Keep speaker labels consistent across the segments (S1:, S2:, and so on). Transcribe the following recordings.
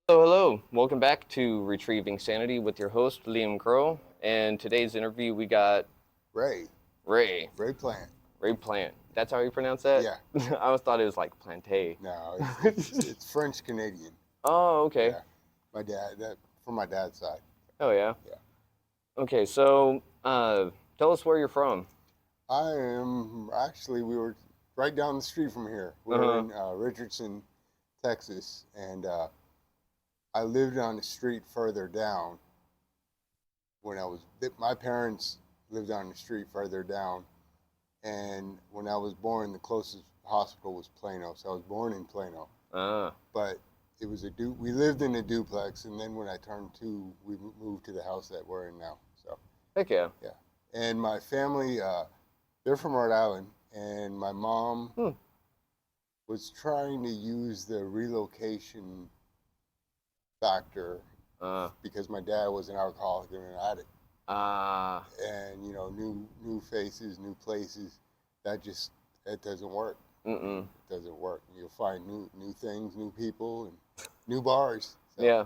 S1: Hello. Welcome back to Retrieving Sanity with your host, Liam Crow. And today's interview, we got
S2: Ray.
S1: Ray.
S2: Ray Plant.
S1: Ray Plant. That's how you pronounce that?
S2: Yeah.
S1: I always thought it was like Plante.
S2: No, it's French Canadian.
S1: Oh, okay.
S2: Yeah. From my dad's side.
S1: Oh, yeah?
S2: Yeah.
S1: Okay, so tell us where you're from.
S2: We were right down the street from here. We're in Richardson, Texas, and I lived on the street further down my parents lived on the street further down, and when I was born, the closest hospital was Plano, so I was born in Plano. But it was we lived in a duplex, and then when I turned 2, we moved to the house that we're in now. So
S1: Heck yeah.
S2: yeah, and my family, they're from Rhode Island, and my mom was trying to use the relocation factor because my dad was an alcoholic and an addict. And new faces, new places. It doesn't work. It doesn't work. You'll find new things, new people, and new bars.
S1: So. Yeah,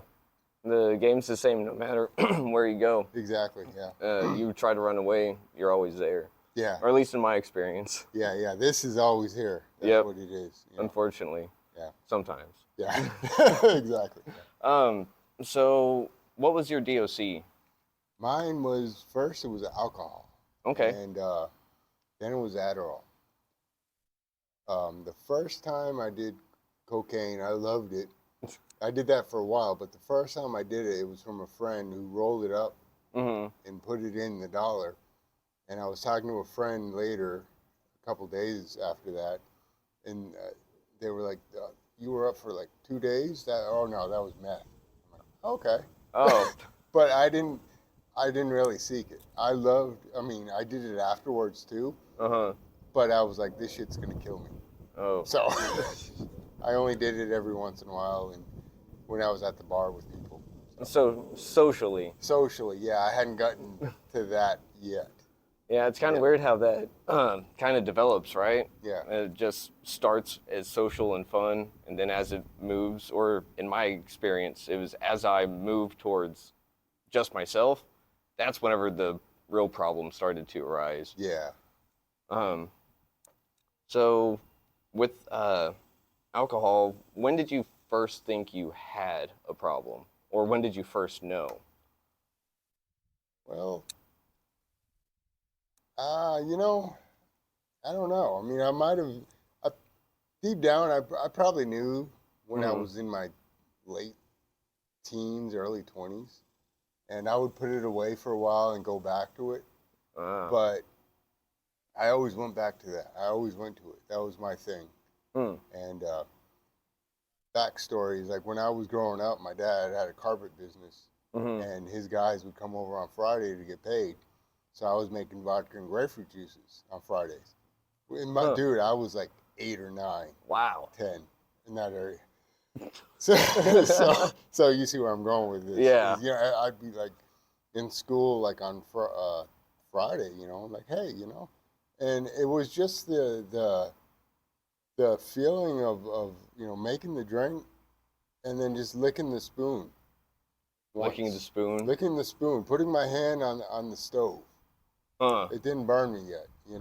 S1: the game's the same no matter where you go.
S2: Exactly. Yeah.
S1: You try to run away, you're always there.
S2: Yeah.
S1: Or at least in my experience.
S2: Yeah. This is always here. That's what it is.
S1: Unfortunately.
S2: Yeah.
S1: Sometimes.
S2: Yeah. Exactly. Yeah.
S1: So what was your DOC?
S2: Mine was first. It was alcohol.
S1: Okay.
S2: And then it was Adderall. The first time I did cocaine, I loved it. I did that for a while, but the first time I did it, it was from a friend who rolled it up and put it in the dollar. And I was talking to a friend later, a couple days after that, and they were like, "You were up for like 2 days?" Oh no, that was meth. I'm like, okay.
S1: Oh.
S2: But I didn't really seek it. I did it afterwards too. But I was like, this shit's gonna kill me.
S1: Oh.
S2: So I only did it every once in a while, and when I was at the bar with people.
S1: So socially.
S2: Socially, yeah. I hadn't gotten to that yet.
S1: Yeah, it's kind of weird how that kind of develops, right?
S2: Yeah.
S1: It just starts as social and fun, and then as it moves, or in my experience, it was as I moved towards just myself, that's whenever the real problem started to arise.
S2: Yeah.
S1: So with alcohol, when did you first think you had a problem? Or when did you first know?
S2: Well, I don't know. I mean, I might have, deep down, I probably knew when I was in my late teens, early 20s. And I would put it away for a while and go back to it. But I always went back to that. I always went to it. That was my thing. And backstory is like when I was growing up, my dad had a carpet business, and his guys would come over on Friday to get paid. So I was making vodka and grapefruit juices on Fridays. Dude, I was like 8 or 9.
S1: Wow.
S2: 10 in that area. So you see where I'm going with this.
S1: Yeah.
S2: I'd be like in school, like on Friday, like, hey, and it was just the feeling of making the drink and then just licking the spoon.
S1: Licking the spoon?
S2: Licking the spoon, putting my hand on the stove. It didn't burn me yet,
S1: yeah.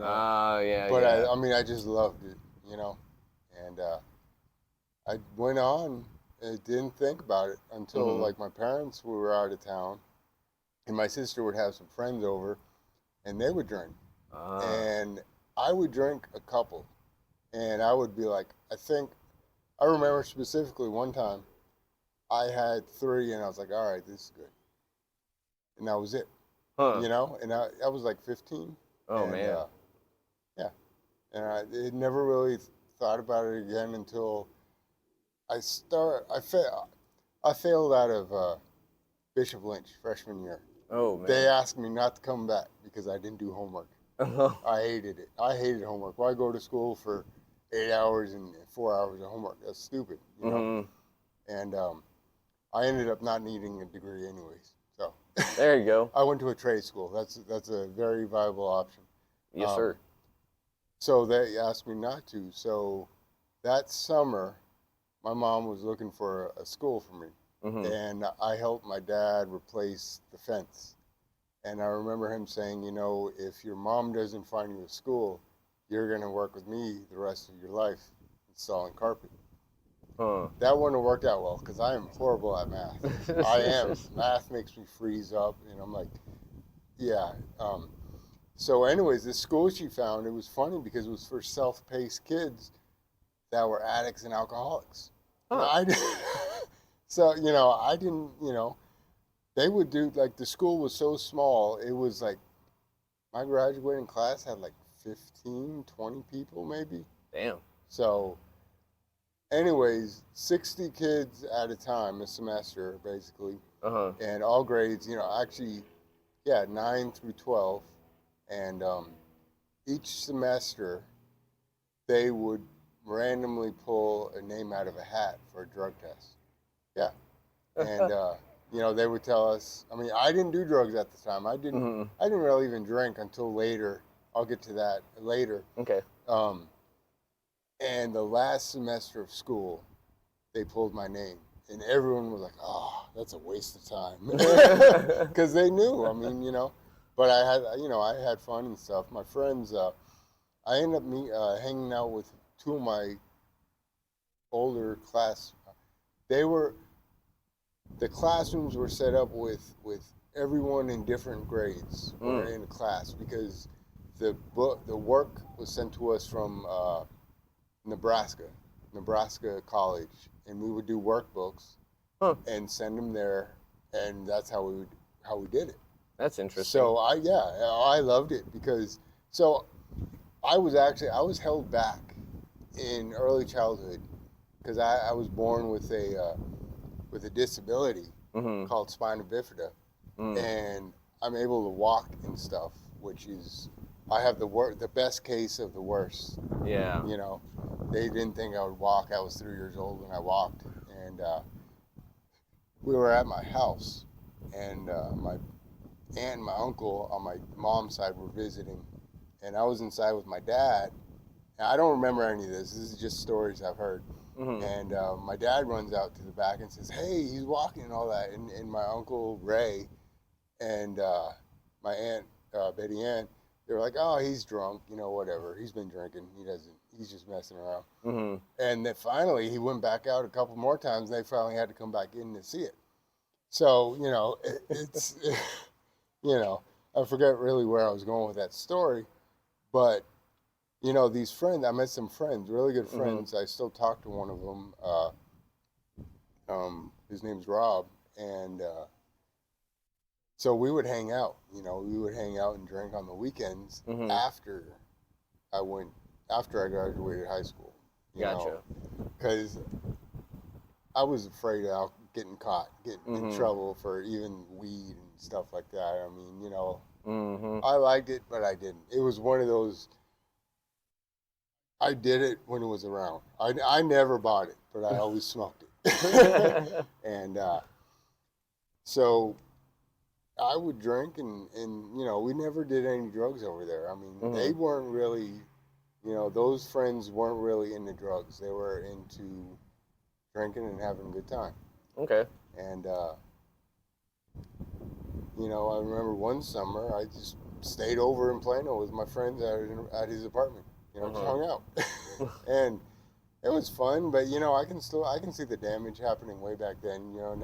S2: But
S1: yeah.
S2: I just loved it, and I went on. I didn't think about it until like my parents were out of town, and my sister would have some friends over, and they would drink, and I would drink a couple, and I would be like, I remember specifically one time, I had 3, and I was like, all right, this is good, and that was it, and I was like 15.
S1: Oh,
S2: and,
S1: man.
S2: yeah, and I never really thought about it again until I failed out of Bishop Lynch freshman year.
S1: Oh, man.
S2: They asked me not to come back because I didn't do homework. I hated it. I hated homework. Why go to school for 8 hours and 4 hours of homework? That's stupid, And I ended up not needing a degree anyways. So
S1: there you go.
S2: I went to a trade school. That's a very viable option.
S1: Yes, sir.
S2: So they asked me not to. So that summer, my mom was looking for a school for me. and I helped my dad replace the fence. And I remember him saying, you know, if your mom doesn't find you a school, you're going to work with me the rest of your life installing carpet.
S1: Huh.
S2: That wouldn't have worked out well because I am horrible at math. I am. Math makes me freeze up, and I'm like, yeah. So, anyways, this school she found, it was funny because it was for self-paced kids that were addicts and alcoholics. And
S1: Huh.
S2: so, you know, I didn't, you know, they would do, like, the school was so small, it was like, my graduating class had like 15, 20 people maybe.
S1: Damn.
S2: So, anyways, 60 kids at a time, a semester, basically,
S1: Uh-huh.
S2: and all grades, you know, actually, yeah, 9 through 12. And each semester, they would randomly pull a name out of a hat for a drug test. Yeah. And, you know, they would tell us, I mean, I didn't do drugs at the time. I didn't really even drink until later. I'll get to that later.
S1: Okay.
S2: And the last semester of school, they pulled my name, and everyone was like, "Oh, that's a waste of time," because they knew. I mean, you know, but I had, you know, I had fun and stuff. My friends, I ended up hanging out with two of my older class. They were the classrooms were set up with everyone in different grades were in a class because the work was sent to us from Nebraska College, and we would do workbooks and send them there, and that's how we did it.
S1: That's interesting.
S2: So I loved it because so I was held back in early childhood because I was born with a disability called spina bifida, and I'm able to walk and stuff, which is I have the best case of the worst.
S1: Yeah.
S2: You know, they didn't think I would walk. I was 3 years old when I walked, and we were at my house, and my aunt and my uncle on my mom's side were visiting, and I was inside with my dad. And I don't remember any of this. This is just stories I've heard. And my dad runs out to the back and says, "Hey, he's walking," and all that. And my uncle Ray and my aunt Betty Ann, they were like, "Oh, he's drunk, you know, whatever. He's been drinking. He's just messing around." And then finally, he went back out a couple more times. And they finally had to come back in to see it. So you know, it's you know, I forget really where I was going with that story, but you know, these friends, I met some friends, really good friends. I still talk to one of them. His name's Rob, and so we would hang out. You know, we would hang out and drink on the weekends after I graduated high school.
S1: Gotcha.
S2: Because I was afraid of getting caught, getting in trouble for even weed and stuff like that. I mean, you know, I liked it, but I didn't. It was one of those. I did it when it was around. I never bought it, but I always smoked it. And so I would drink, and you know, we never did any drugs over there. I mean, they weren't really, you know, those friends weren't really into drugs. They were into drinking and having a good time.
S1: Okay.
S2: And you know, I remember one summer I just stayed over in Plano with my friends at his apartment. You know, just hung out, and it was fun. But you know, I can see the damage happening way back then. You know,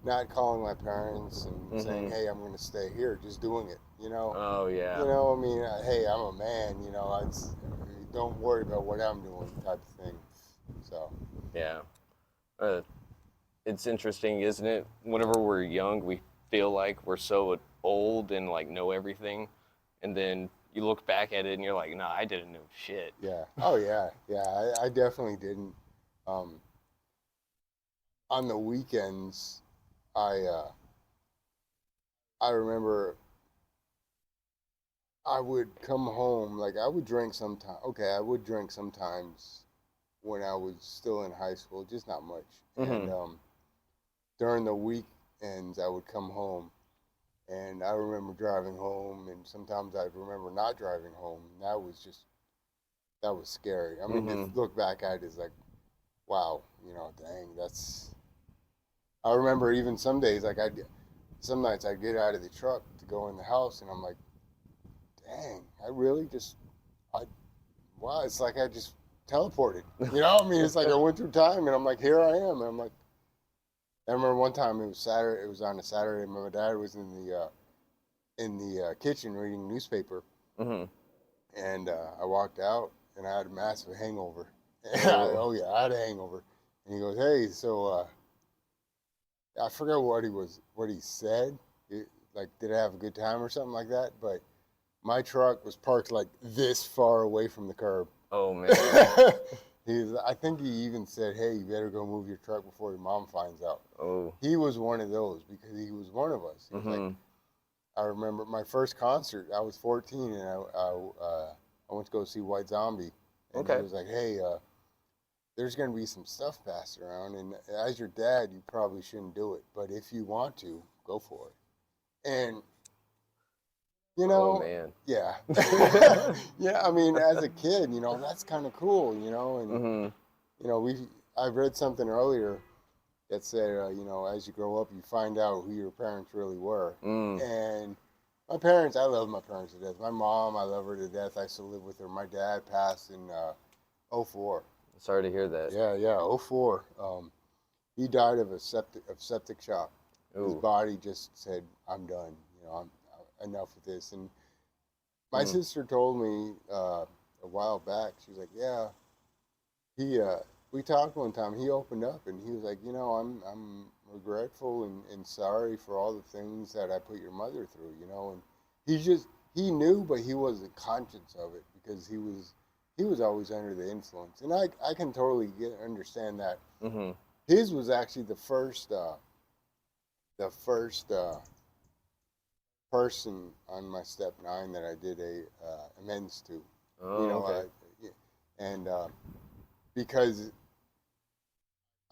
S2: not calling my parents and saying, "Hey, I'm going to stay here," just doing it. You know.
S1: Oh yeah.
S2: You know, I mean, hey, I'm a man. You know, don't worry about what I'm doing, type of thing. So.
S1: Yeah. It's interesting, isn't it? Whenever we're young, we feel like we're so old and like know everything, and then you look back at it and you're like, "Nah, I didn't know shit."
S2: Yeah. Oh yeah. Yeah. I definitely didn't. On the weekends, I I remember I would come home, like I would drink sometimes. Okay, I would drink sometimes when I was still in high school, just not much. And during the weekends, I would come home, and I remember driving home, and sometimes I'd remember not driving home. And that was scary. I mean, to look back at it is like, wow, you know, dang, I remember even some days, like some nights I'd get out of the truck to go in the house, and I'm like, dang, I really just, I, wow, it's like I just teleported. You know, I mean, it's like I went through time, and I'm like, here I am, and I'm like, I remember one time it was Saturday, it was on a Saturday, my dad was in the kitchen reading newspaper,
S1: Mm-hmm.
S2: and I walked out, and I had a massive hangover.
S1: Oh.
S2: Oh yeah, I had a hangover, and he goes, hey, so I forgot what he said. Like, did I have a good time or something like that? But my truck was parked like this far away from the curb.
S1: Oh man.
S2: I think he even said, "Hey, you better go move your truck before your mom finds out."
S1: Oh.
S2: He was one of those because he was one of us. He was like, I remember my first concert. I was 14 and I went to go see White Zombie, and he
S1: Okay.
S2: was like, "Hey, there's going to be some stuff passed around, and as your dad, you probably shouldn't do it, but if you want to, go for it." And you
S1: Oh
S2: know,
S1: man.
S2: yeah, yeah. I mean, as a kid, that's kind of cool, and
S1: Mm-hmm.
S2: we. I read something earlier that said, as you grow up, you find out who your parents really were.
S1: Mm.
S2: And my parents, I love my parents to death. My mom, I love her to death. I still live with her. My dad passed in '04.
S1: Sorry to hear that.
S2: Yeah, yeah, '04. He died of septic shock. His
S1: Ooh.
S2: body just said, "I'm done. I'm enough with this." And my
S1: Mm.
S2: sister told me a while back. She was like, "Yeah, he." We talked one time. He opened up and he was like, I'm regretful and sorry for all the things that I put your mother through. And he knew, but he wasn't conscious of it because he was always under the influence. And I can totally understand that.
S1: Mm-hmm.
S2: His was actually the first person on my step 9 that I did a amends to. You
S1: Oh,
S2: know,
S1: okay.
S2: and because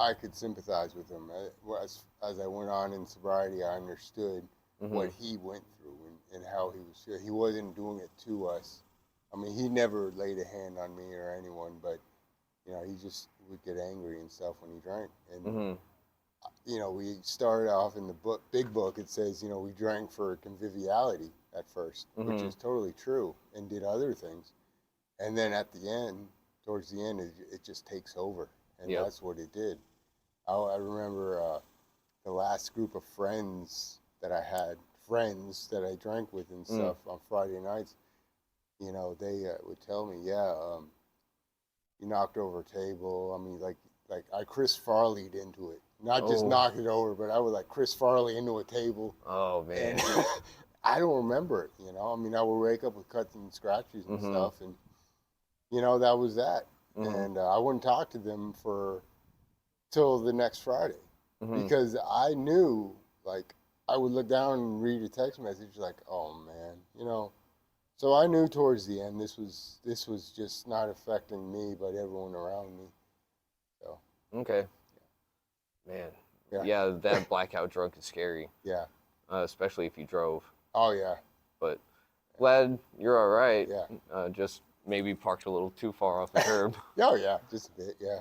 S2: I could sympathize with him. As I went on in sobriety, I understood
S1: Mm-hmm.
S2: what he went through and how he was. He wasn't doing it to us. I mean, he never laid a hand on me or anyone, but he just would get angry and stuff when he drank. And
S1: Mm-hmm.
S2: we started off in the big book. It says, we drank for conviviality at first, which
S1: Mm-hmm.
S2: is totally true, and did other things. And then at the end, towards the end, it just takes over, and
S1: Yep.
S2: that's what it did. I remember the last group of friends that I had, friends that I drank with and
S1: Mm.
S2: stuff on Friday nights. They would tell me, "Yeah, you knocked over a table." I mean, like I Chris Farley'd into it, not just
S1: Oh.
S2: knock it over, but I would like Chris Farley into a table,
S1: Oh
S2: and
S1: man.
S2: I don't remember it. I mean, I would wake up with cuts and scratches and
S1: Mm-hmm.
S2: stuff, and that was that.
S1: Mm-hmm.
S2: And I wouldn't talk to them for till the next Friday
S1: Mm-hmm.
S2: because I knew, like, I would look down and read a text message like, oh man. So I knew towards the end this was just not affecting me, but everyone around me. So
S1: Okay. Man.
S2: yeah,
S1: Yeah, that blackout drunk is scary,
S2: yeah,
S1: especially if you drove.
S2: oh yeah,
S1: But glad you're all right.
S2: yeah,
S1: Just maybe parked a little too far off the curb.
S2: oh yeah, just a bit, yeah.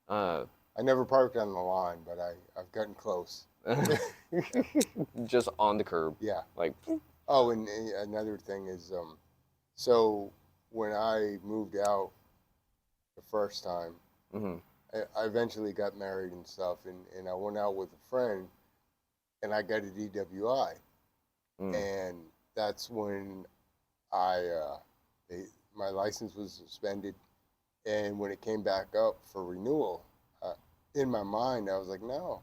S1: Uh,
S2: I never parked on the line, but I've gotten close.
S1: just on the curb.
S2: Yeah.
S1: Like,
S2: Oh, and another thing is, so when I moved out the first time,
S1: mm-hmm.
S2: I eventually got married and stuff, and I went out with a friend, and I got a DWI,
S1: Mm.
S2: and that's when I my license was suspended, and when it came back up for renewal, in my mind I was like, no,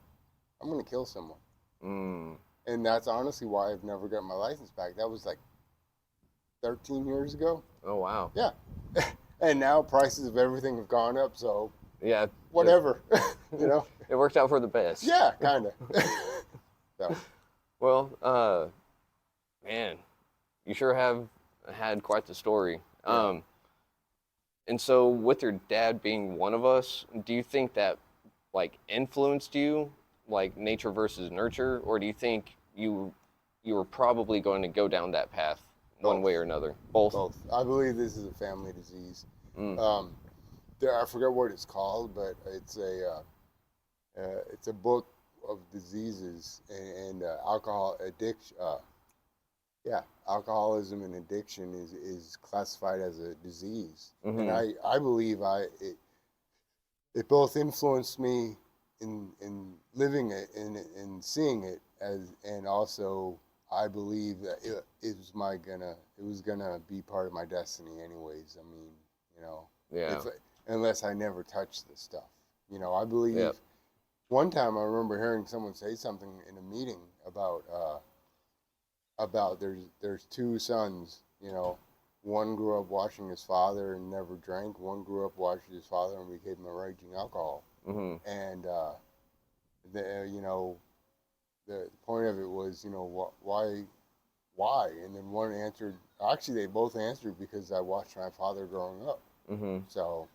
S2: I'm gonna kill someone,
S1: Mm.
S2: and that's honestly why I've never got my license back. That was like 13 years ago.
S1: Oh wow.
S2: Yeah, and now prices of everything have gone up, so
S1: Yeah.
S2: whatever, you know.
S1: It worked out for the best.
S2: Yeah, kind of. So.
S1: Well, man, you sure have had quite the story.
S2: Yeah.
S1: And so with your dad being one of us, do you think that like influenced you, like nature versus nurture, or do you think you were probably going to go down that path one
S2: Both.
S1: way or another? Both.
S2: Both. I believe this is a family disease.
S1: Mm.
S2: I forget what it's called, but it's a book of diseases and alcohol addiction. Yeah, alcoholism and addiction is classified as a disease, and I believe it both influenced me in living it and seeing it as, and also I believe that it was gonna be part of my destiny anyways. I mean, you know,
S1: Yeah.
S2: if unless I never touched this stuff, you know, I believe.
S1: Yep.
S2: One time I remember hearing someone say something in a meeting about there's two sons, you know, one grew up watching his father and never drank. One grew up watching his father and became a raging alcoholic. And you know, the point of it was, you know, why? And then one answered. Actually, they both answered because I watched my father growing up. So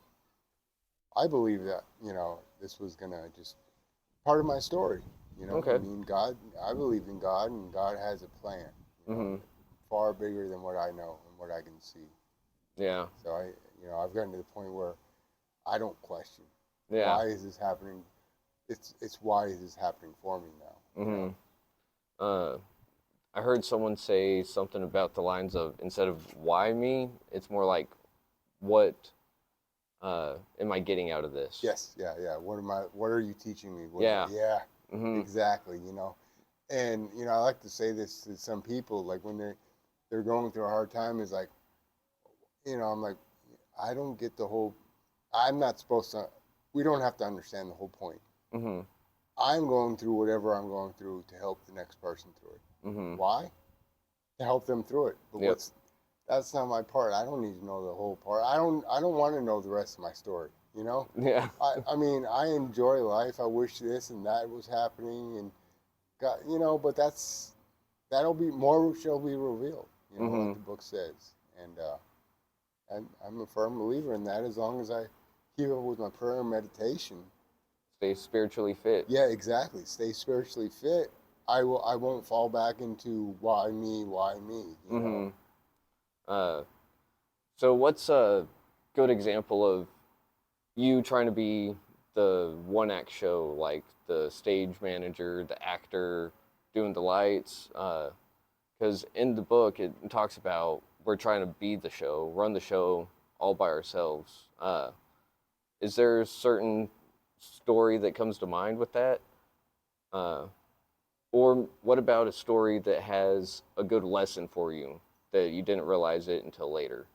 S2: I believe that, you know, this was gonna just part of my story. You know,
S1: Okay.
S2: I mean, God. I believe in God, and God has a plan. You know, far bigger than what I know and what I can see.
S1: Yeah.
S2: So you know, I've gotten to the point where I don't question.
S1: Yeah.
S2: Why is this happening? It's why is this happening for me now? You know?
S1: I heard someone say something about the lines of, instead of why me, it's more like, what am I getting out of this?
S2: Yes, yeah. What are you teaching me?
S1: Yeah.
S2: Exactly. You know, and you know, I like to say this to some people, like when they're going through a hard time, is like, you know, I'm like, I don't get the whole. I'm not supposed to. We don't have to understand the whole point. I'm going through whatever I'm going through to help the next person through it. Why? To help them through it. But that's not my part. I don't need to know the whole part. I don't want to know the rest of my story. You know?
S1: Yeah.
S2: I mean, I enjoy life. I wish this and that was happening, and God, you know. But that'll be more shall be revealed. You know, like the book says, and I'm a firm believer in that. As long as I keep up with my prayer and meditation.
S1: Stay spiritually fit.
S2: Yeah, exactly. Stay spiritually fit. I won't fall back into why me, you know?
S1: So what's a good example of you trying to be the one act show, like the stage manager, the actor, doing the lights? Because in the book it talks about we're trying to be the show, run the show all by ourselves. Is there a certain story that comes to mind with that? Or what about a story that has a good lesson for you that you didn't realize it until later?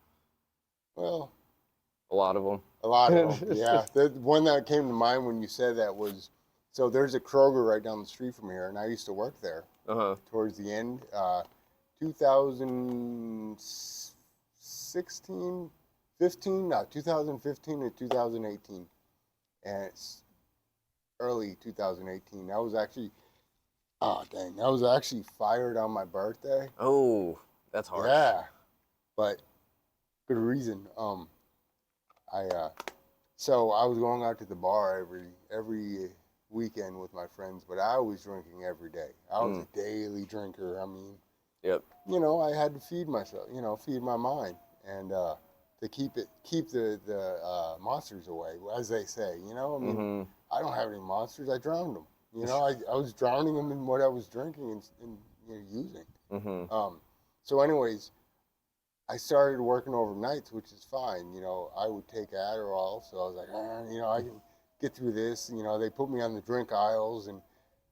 S2: Well,
S1: A lot of them.
S2: a lot of them, yeah. The one that came to mind when you said that was, so there's a Kroger right down the street from here, and I used to work there. Towards the end, 2016, 15, no, 2015 to 2018, and it's early 2018. That was actually, oh dang, that was actually fired on my birthday.
S1: Oh, that's harsh.
S2: Yeah, but good reason. So I was going out to the bar every weekend with my friends, but I was drinking every day. I was a daily drinker. I mean,
S1: Yep.
S2: you know, I had to feed myself, you know, feed my mind, and to keep the monsters away, as they say. You know, I mean, I don't have any monsters. I drowned them. You know, I was drowning them in what I was drinking and you know, using. So, anyways, I started working overnights, which is fine. You know, I would take Adderall, so I was like, you know, I can get through this. You know, they put me on the drink aisles, and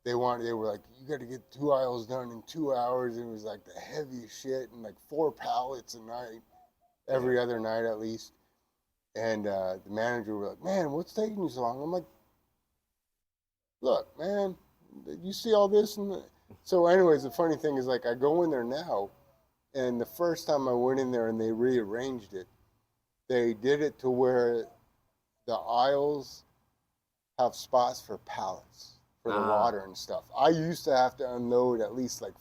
S2: they were like, you got to get 2 aisles done in 2 hours. And it was like the heaviest shit, and like 4 pallets a night, every other night at least. And the manager was like, man, what's taking you so long? I'm like, look, man, you see all this? So anyways, the funny thing is, like, I go in there now, and the first time I went in there and they rearranged it, they did it to where the aisles have spots for pallets for the water and stuff. I used to have to unload at least like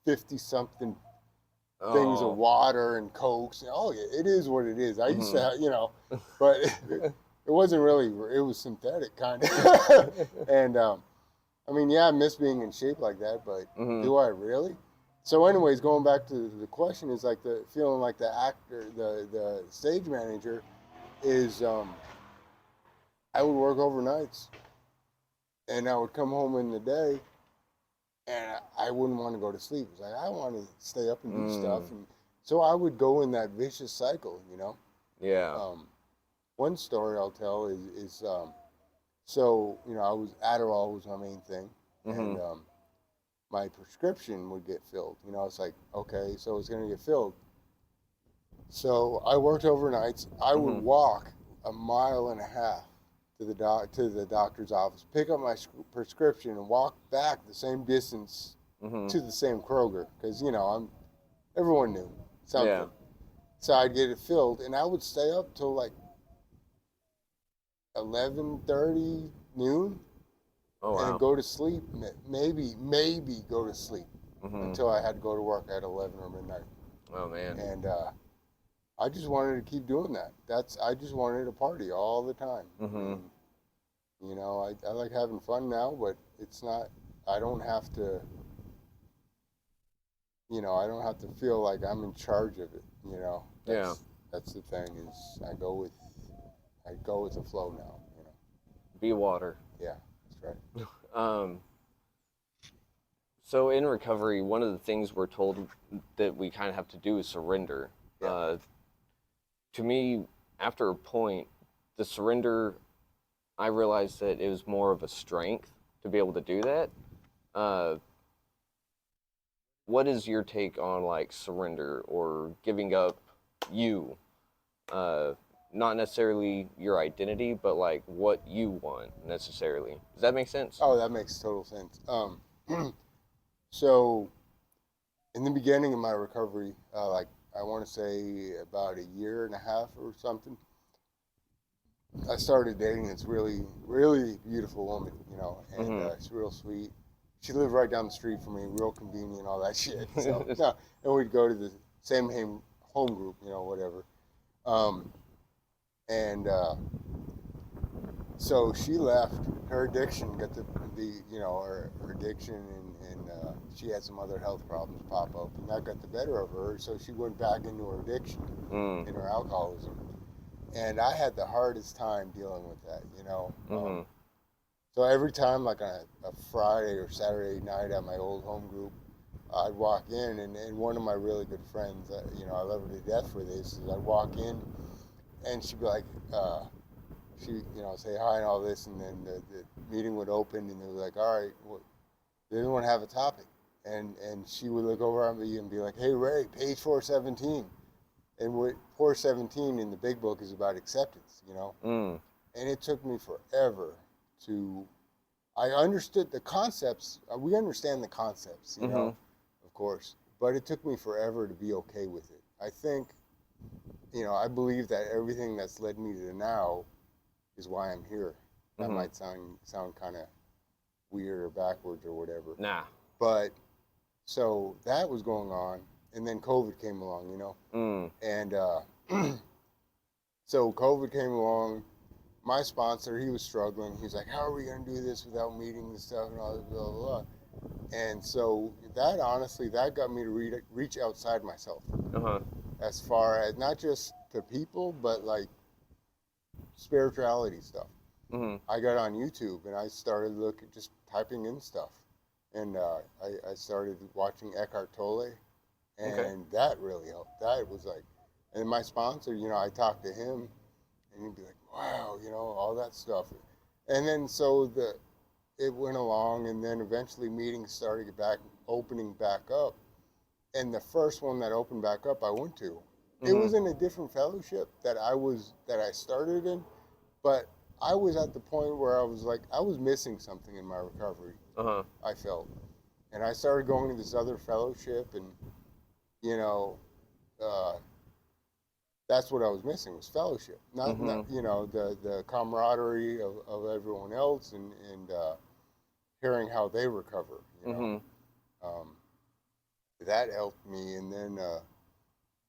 S2: 50 something things of water and Cokes. Oh yeah, it is what it is. I used to have, you know, but it wasn't really, it was synthetic kind of. And I mean, yeah, I miss being in shape like that, but do I really? So anyways, going back to the question, is like the feeling like the actor, the stage manager is, I would work overnights, and I would come home in the day, and I wouldn't want to go to sleep. It's like I want to stay up and do stuff, and so I would go in that vicious cycle, you know.
S1: Yeah.
S2: One story I'll tell is so you know I was Adderall was my main thing, and my prescription would get filled. You know, it's like okay, so it's gonna get filled. So I worked overnights. I would walk a mile and a half to the doctor's office, pick up my prescription, and walk back the same distance to the same Kroger because you know everyone knew something.
S1: Yeah.
S2: So I'd get it filled, and I would stay up till like 11:30 noon,
S1: Oh wow.
S2: and go to sleep. Maybe go to sleep until I had to go to work at 11 or midnight.
S1: Oh man.
S2: And I just wanted to keep doing that. I just wanted to party all the time. And, you know, I like having fun now, but it's not. I don't have to. You know, I don't have to feel like I'm in charge of it. You know. That's the thing is I go with the flow now. You know.
S1: Be water.
S2: Yeah, that's right.
S1: So in recovery, one of the things we're told that we kind of have to do is surrender.
S2: Yeah.
S1: To me, after a point, the surrender, I realized that it was more of a strength to be able to do that. What is your take on like surrender or giving up you? Not necessarily your identity, but like what you want necessarily. Does that make sense?
S2: Oh, that makes total sense. So, in the beginning of my recovery, like I want to say about a year and a half or something, I started dating this really, really beautiful woman, you know, and she's real sweet. She lived right down the street from me, real convenient, all that shit. So, no, and we'd go to the same home group, you know, whatever. And so she left. Her addiction got the you know her addiction and she had some other health problems pop up, and that got the better of her. So she went back into her addiction, in her alcoholism, and I had the hardest time dealing with that, you know. So every time, like on a Friday or Saturday night at my old home group, I'd walk in, and one of my really good friends, you know, I love her to death for this, is I'd walk in, and she'd be like, she, you know, say hi and all this, and then the meeting would open, and they were like, all right, well, does anyone have a topic? And she would look over at me and be like, hey, Ray, page 417. And what 417 in the big book is about acceptance, you know? And it took me forever to, I understood the concepts, we understand the concepts, you know, of course, but it took me forever to be okay with it. I think, you know, I believe that everything that's led me to now is why I'm here. That might sound kind of weird or backwards or whatever.
S1: Nah.
S2: But so that was going on, and then COVID came along, you know. And so COVID came along. My sponsor, he was struggling. He was like, "How are we going to do this without meetings and stuff and all this blah blah blah?" And so that honestly, that got me to reach outside myself. As far as not just to people, but like spirituality stuff. I got on YouTube and I started just typing in stuff, and I started watching Eckhart Tolle, and that really helped. That was like, and my sponsor, you know, I talked to him, and he'd be like, "Wow, you know, all that stuff," and then so it went along, and then eventually meetings started opening back up, and the first one that opened back up, I went to. It was in a different fellowship that I started in, but I was at the point where I was like, I was missing something in my recovery. I felt, and I started going to this other fellowship, and you know, that's what I was missing was fellowship, not you know the camaraderie of everyone else, and hearing how they recover. You know, that helped me, and then.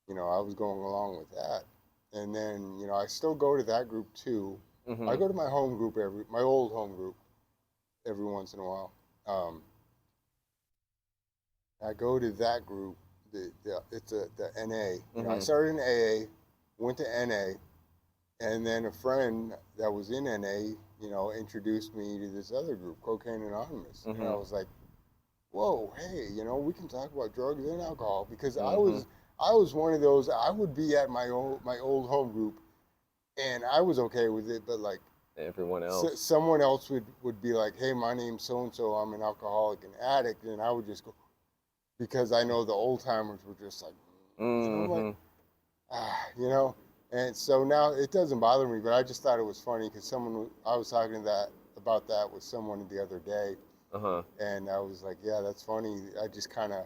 S2: You know, I was going along with that, and then you know I still go to that group too. I go to my home group my old home group every once in a while. I go to that group. It's the NA. You know, I started in AA, went to NA, And then a friend that was in NA, introduced me to this other group, Cocaine Anonymous. And I was like, whoa, hey, we can talk about drugs and alcohol, because I was one of those. I would be at my old home group, and I was okay with it, but like
S1: Everyone else.
S2: someone else would be like, hey, my name's so and so, I'm an alcoholic and addict, and I would just go, because I know the old timers were just like, like, and so now it doesn't bother me, but I just thought it was funny because I was talking about that with someone the other day, and I was like, yeah, that's funny. I just kind of,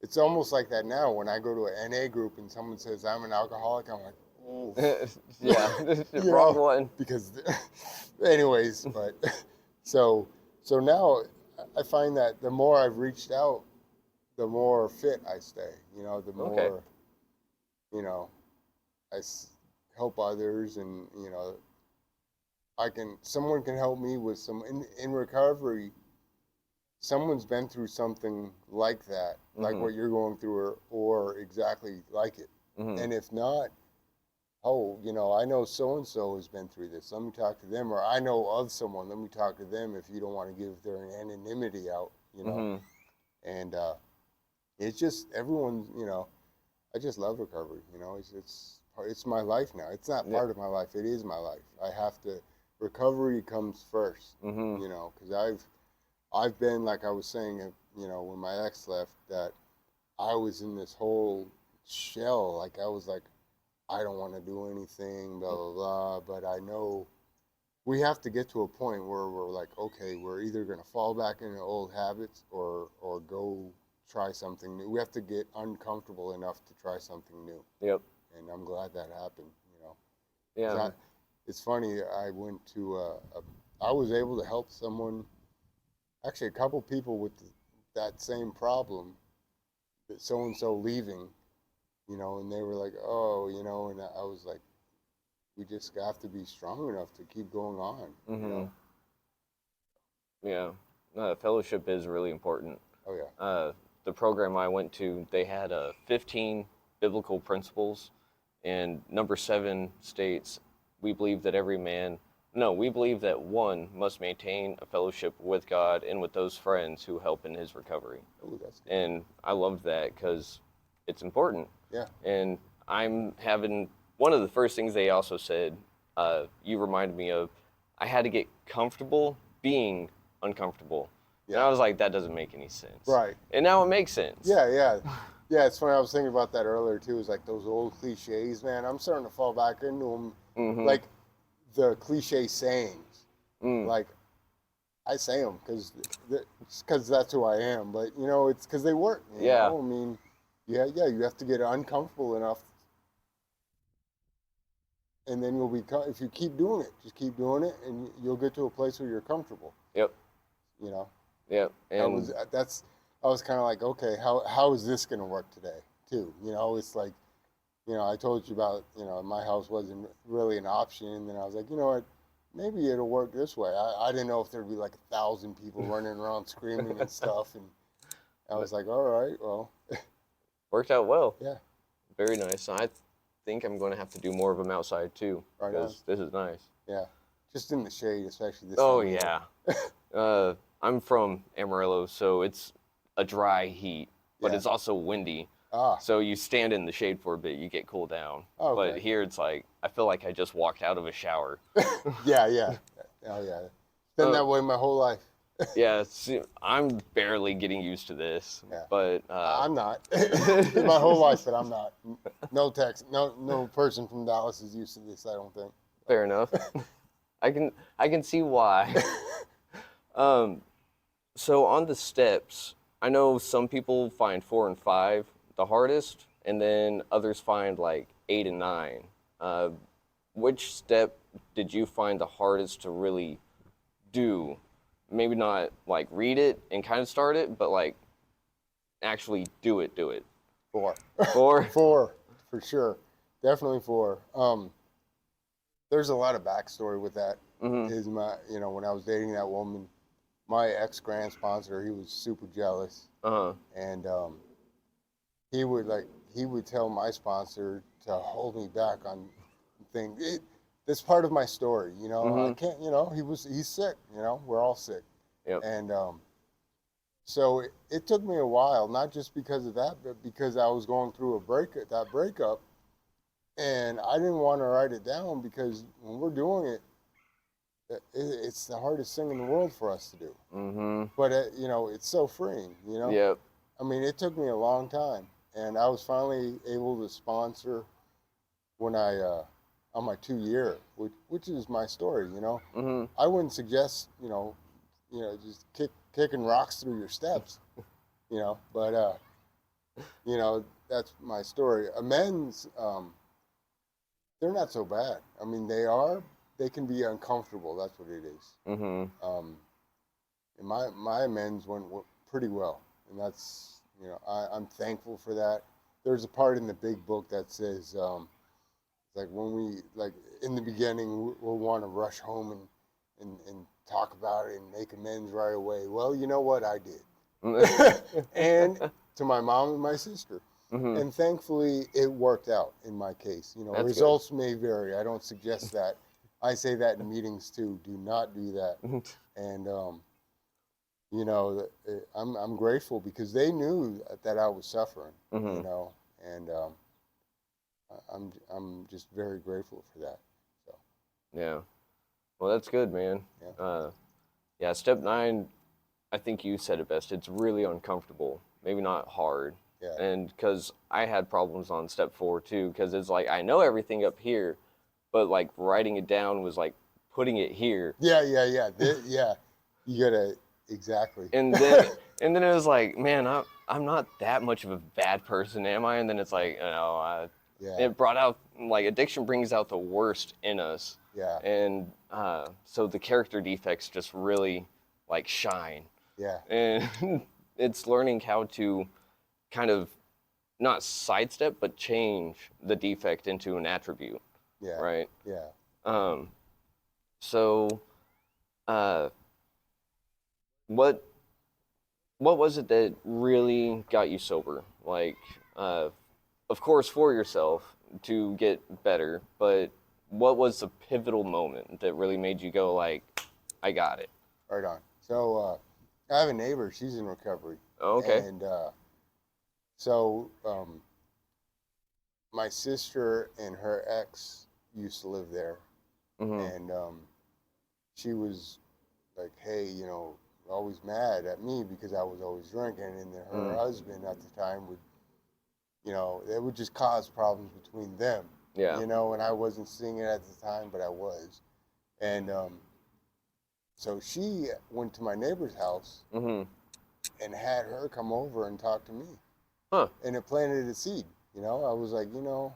S2: it's almost like that now when I go to an NA group and someone says I'm an alcoholic, I'm like, oh,
S1: Yeah, wrong one.
S2: because, anyways, but so now I find that the more I've reached out, the more fit I stay. The
S1: Okay.
S2: more, I help others, and someone can help me with some in recovery. Someone's been through something like that, like what you're going through, or exactly like it. And if not, oh, I know so and so has been through this. Let me talk to them, or I know of someone. Let me talk to them. If you don't want to give their anonymity out, and it's just everyone. I just love recovery. It's my life now. It's not part of my life. It is my life. I have to. Recovery comes first. Because I've been, like I was saying, when my ex left, that I was in this whole shell. Like I was like, I don't want to do anything, blah blah blah. But I know we have to get to a point where we're like, okay, we're either gonna fall back into old habits or go try something new. We have to get uncomfortable enough to try something new.
S1: Yep.
S2: And I'm glad that happened.
S1: Yeah.
S2: It's funny. I went to I was able to help someone, actually a couple people with that same problem, that so and so leaving, and they were like, oh, and I was like, we just have to be strong enough to keep going on.
S1: Yeah. Fellowship is really important.
S2: Oh yeah.
S1: The program I went to, they had 15 biblical principles, and number 7 states, we believe that we believe that one must maintain a fellowship with God and with those friends who help in his recovery.
S2: Oh, that's good.
S1: And I loved that because it's important.
S2: Yeah.
S1: And I'm having, one of the first things they also said, you reminded me of, I had to get comfortable being uncomfortable. Yeah. And I was like, that doesn't make any sense.
S2: Right.
S1: And now it makes sense.
S2: Yeah. Yeah, it's funny. I was thinking about that earlier too. It's like those old cliches, man. I'm starting to fall back into them, like the cliche sayings. Like I say them because that's who I am. But it's because they work. You know? I mean, yeah. You have to get uncomfortable enough, and then you'll be. If you keep doing it, just keep doing it, and you'll get to a place where you're comfortable.
S1: Yep. Yep. And
S2: I was kind of like, okay, how is this going to work today, too? It's like, I told you about, my house wasn't really an option. And then I was like, you know what, maybe it'll work this way. I didn't know if there'd be like 1,000 people running around screaming and stuff. And I was like, all right, well.
S1: Worked out well.
S2: Yeah.
S1: Very nice. I think I'm going to have to do more of them outside, too.
S2: Right.
S1: Because this is nice.
S2: Yeah. Just in the shade, especially this
S1: Oh,
S2: time.
S1: Yeah. I'm from Amarillo, so it's a dry heat, but it's also windy. So you stand in the shade for a bit, you get cooled down.
S2: Oh, okay.
S1: But here it's like, I feel like I just walked out of a shower.
S2: Yeah. Oh, yeah. Been that way my whole life.
S1: Yeah, see, I'm barely getting used to this. Yeah. But
S2: I'm not. My whole life, but I'm not. No person from Dallas is used to this, I don't think.
S1: Fair enough. I can see why. So on the steps, I know some people find 4 and 5 the hardest, and then others find like 8 and 9. Which step did you find the hardest to really do? Maybe not like read it and kind of start it, but like actually do it.
S2: 4.
S1: 4?
S2: 4, for sure. Definitely 4. There's a lot of backstory with that. Is my, when I was dating that woman, my ex-grand sponsor, he was super jealous. And he would tell my sponsor to hold me back on things. that's part of my story. You know, I
S1: Mm-hmm.
S2: can't. You know, he's sick. You know, we're all sick,
S1: Yep.
S2: and so it took me a while, not just because of that, but because I was going through that breakup, and I didn't want to write it down because when we're doing it, it's the hardest thing in the world for us to do.
S1: Mm-hmm.
S2: But you know, it's so freeing. You know,
S1: Yep.
S2: I mean, it took me a long time, and I was finally able to sponsor when I on my 2 year, which is my story. You know,
S1: Mm-hmm.
S2: I wouldn't suggest just kicking rocks through your steps. You know, but you know that's my story. Amends, they're not so bad. I mean, they can be uncomfortable. That's what it is.
S1: Mm-hmm.
S2: And my amends went pretty well, and that's I'm thankful for that. There's a part in the big book that says like when we like in the beginning we'll want to rush home and talk about it and make amends right away. Well, you know what I did, and to my mom and my sister.
S1: Mm-hmm.
S2: And thankfully, it worked out in my case. You know,
S1: That's good.
S2: results may vary. I don't suggest that. I say that in meetings too. Do not do that. And you know, I'm grateful because they knew that I was suffering.
S1: Mm-hmm.
S2: You know, and I'm just very grateful for that. So
S1: Yeah. Well, that's good, man.
S2: yeah,
S1: Yeah, step 9, I think you said it best. It's really uncomfortable, maybe not hard.
S2: yeah,
S1: And because I had problems on step 4 too, because it's like I know everything up here, but like writing it down was like putting it here.
S2: yeah. You gotta exactly.
S1: And then and then it was like, man, I'm not that much of a bad person, am I? And then it's like,
S2: Yeah,
S1: it brought out like addiction brings out the worst in us,
S2: yeah,
S1: and so the character defects just really like shine,
S2: yeah,
S1: and it's learning how to kind of not sidestep but change the defect into an attribute,
S2: yeah,
S1: right?
S2: yeah.
S1: Um, so uh, what what was it that really got you sober? Like, uh, of course, for yourself to get better, but what was the pivotal moment that really made you go like, I got it?
S2: Right on. So I have a neighbor. She's in recovery,
S1: Oh, okay.
S2: and so my sister and her ex used to live there,
S1: Mhm.
S2: and she was like, "Hey, you know, always mad at me because I was always drinking," and then her
S1: Mm.
S2: husband at the time would, you know, it would just cause problems between them,
S1: Yeah.
S2: you know, and I wasn't seeing it at the time, but I was, and so she went to my neighbor's house
S1: Mhm.
S2: and had her come over and talk to me.
S1: Huh.
S2: And it planted a seed. You know, I was like, you know,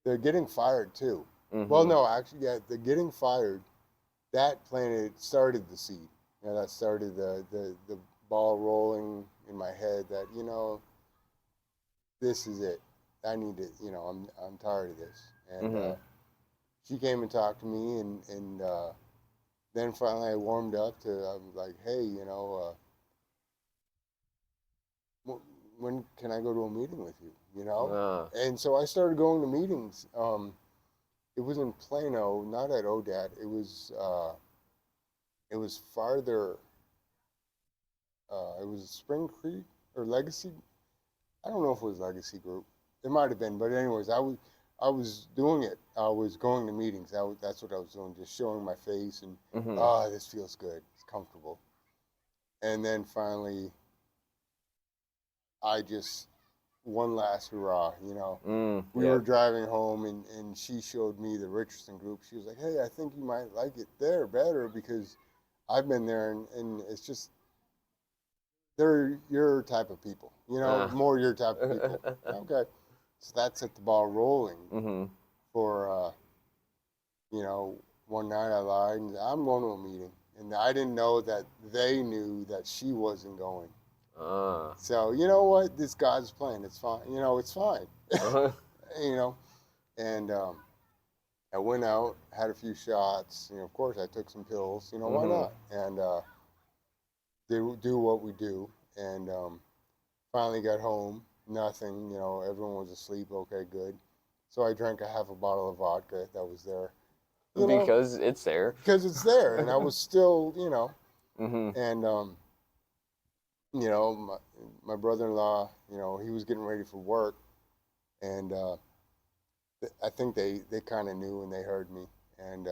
S2: they're getting fired too. Well,
S1: Mhm.
S2: no, actually, yeah, they're getting fired. That started the seed. You know, that started the ball rolling in my head that, you know, this is it. I need to, you know, I'm tired of this. And
S1: Mhm.
S2: she came and talked to me, and then finally I warmed up to, I'm like, hey, you know, when can I go to a meeting with you? You know,
S1: Ah.
S2: and so I started going to meetings. It was in Plano, not at ODAT. It was farther. It was Spring Creek or Legacy. I don't know if it was Legacy Group. It might have been, but anyways, I was doing it. I was going to meetings. That's what I was doing, just showing my face and
S1: Mhm.
S2: this feels good. It's comfortable. And then finally, I just one last hurrah, you know. We were
S1: Yep.
S2: driving home and she showed me the Richardson group. She was like, hey, I think you might like it there better because I've been there and it's just, they're your type of people, you know,
S1: Ah.
S2: more your type of people. Okay. So that set the ball rolling
S1: Mhm.
S2: for, you know, one night I lied and I'm going to a meeting. And I didn't know that they knew that she wasn't going.
S1: Ah.
S2: So, you know what? This God's plan. It's fine. You know, it's fine.
S1: Uh-huh.
S2: You know, and I went out, had a few shots. You know, of course, I took some pills. You know, why
S1: Mhm.
S2: not? And do what we do. And finally got home. Nothing. You know, everyone was asleep. Okay, good. So I drank a half a bottle of vodka that was there, you know,
S1: Because it's there.
S2: because it's there, and I was still,
S1: Mm-hmm.
S2: and my brother-in-law, he was getting ready for work, and I think they kind of knew when they heard me, and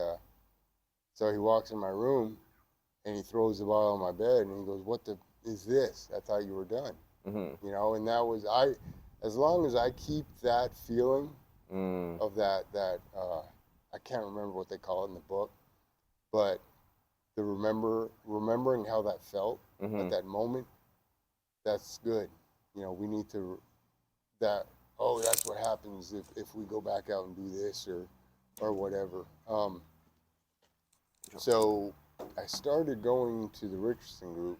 S2: so he walks in my room and he throws the bottle on my bed and he goes, "What the is this? I thought you were done."
S1: Mm-hmm.
S2: And that was I. As long as I keep that feeling
S1: Mm.
S2: of that I can't remember what they call it in the book, but the remembering how that felt
S1: Mm-hmm.
S2: at that moment, that's good. We need to that. Oh, that's what happens if we go back out and do this or whatever. So I started going to the Richardson group,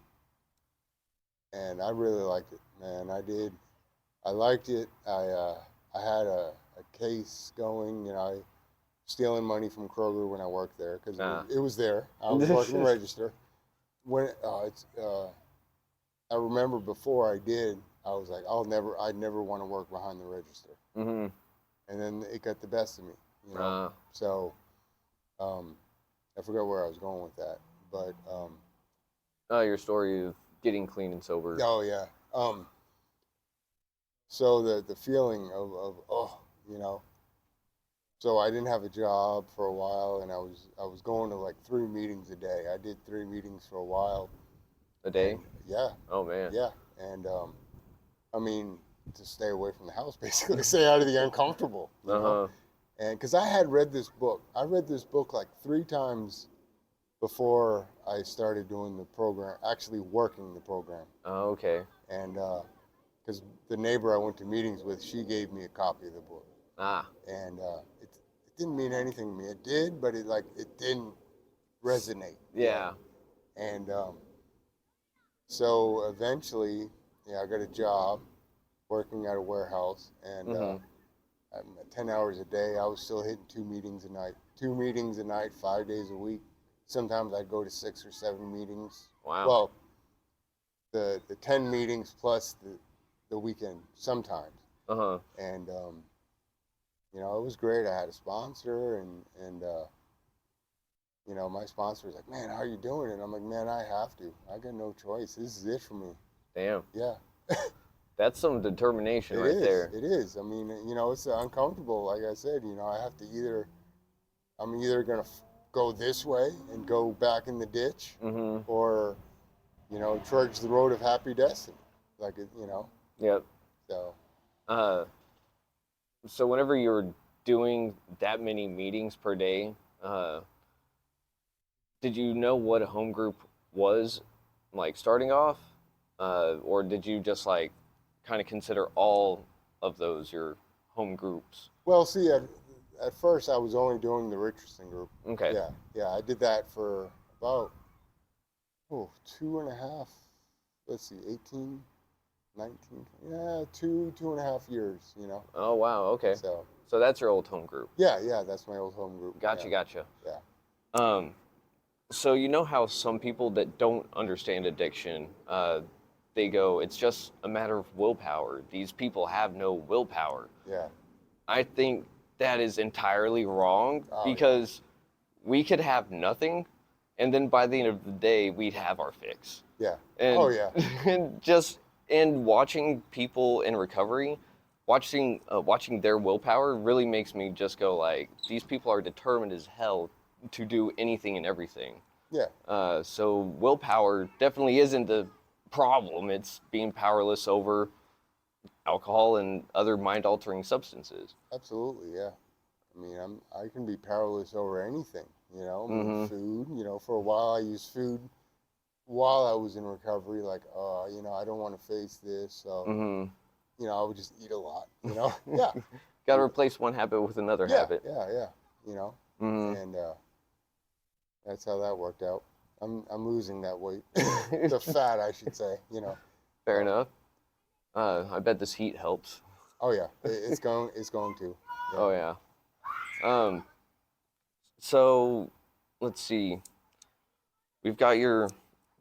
S2: and I really liked it, man. I did. I liked it. I had a case going. Stealing money from Kroger when I worked there because
S1: Ah.
S2: it was there. I was working the register. When I remember before I did, I was like, I'd never want to work behind the register.
S1: Mm-hmm.
S2: And then it got the best of me,
S1: Ah.
S2: So I forgot where I was going with that, but
S1: Oh, your story of getting clean and sober.
S2: oh yeah. So the feeling of so I didn't have a job for a while, and I was going to like 3 meetings a day. I did 3 meetings for a while,
S1: A day?
S2: and yeah,
S1: Oh man.
S2: yeah, and I mean to stay away from the house, basically, stay out of the uncomfortable,
S1: Uh-huh.
S2: And because I had read this book, I read this book like 3 times before I started doing the program, actually working the program,
S1: Oh, okay.
S2: and because the neighbor I went to meetings with, she gave me a copy of the book,
S1: Ah.
S2: and it didn't mean anything to me. It did, but it didn't resonate yet.
S1: Yeah.
S2: And so eventually, I got a job working at a warehouse, and
S1: Mm-hmm.
S2: 10 hours a day. I was still hitting 2 meetings a night. 2 meetings a night, 5 days a week. Sometimes I'd go to 6 or 7 meetings.
S1: Wow.
S2: Well, the 10 meetings plus the weekend sometimes.
S1: Uh-huh.
S2: And it was great. I had a sponsor, and my sponsor was like, "Man, how are you doing?" And I'm like, "Man, I have to. I got no choice. This is it for me."
S1: Damn.
S2: Yeah.
S1: That's some determination
S2: It
S1: right
S2: is.
S1: there.
S2: It is. I mean, it's uncomfortable. Like I said, I have to I'm either gonna go this way and go back in the ditch,
S1: Mm-hmm.
S2: or trudge the road of happy destiny. Like
S1: Yep.
S2: So
S1: Uh, so whenever you're doing that many meetings per day, uh, did you know what a home group was, like starting off, or did you just like kind of consider all of those your home groups?
S2: well, see, at first I was only doing the Richardson group.
S1: Okay.
S2: Yeah, yeah, I did that for about 2.5. Let's see, 18, 19. Yeah, 2.5 years.
S1: Oh wow. Okay.
S2: So
S1: So that's your old home group.
S2: yeah, that's my old home group.
S1: Gotcha.
S2: Yeah,
S1: Gotcha.
S2: yeah,
S1: Um, so you know how some people that don't understand addiction, they go, it's just a matter of willpower. These people have no willpower.
S2: yeah.
S1: I think that is entirely wrong
S2: Oh
S1: because we could have nothing, and then by the end of the day, we'd have our fix.
S2: yeah,
S1: And
S2: oh yeah,
S1: and just in watching people in recovery, watching their willpower really makes me just go like, these people are determined as hell to do anything and everything.
S2: yeah.
S1: So willpower definitely isn't the problem. It's being powerless over alcohol and other mind-altering substances.
S2: Absolutely, yeah. I mean, I can be powerless over anything. I mean,
S1: Mm-hmm.
S2: food. For a while I used food while I was in recovery. Like, I don't want to face this, so
S1: Mm-hmm.
S2: I would just eat a lot. Yeah,
S1: Got to replace one habit with another
S2: yeah,
S1: habit.
S2: yeah, yeah. You know,
S1: Mm-hmm.
S2: and that's how that worked out. I'm losing that weight, the fat, I should say.
S1: Fair
S2: So,
S1: enough. I bet this heat helps.
S2: oh yeah, it's going to. Yeah.
S1: Oh yeah. Um, so let's see. We've got your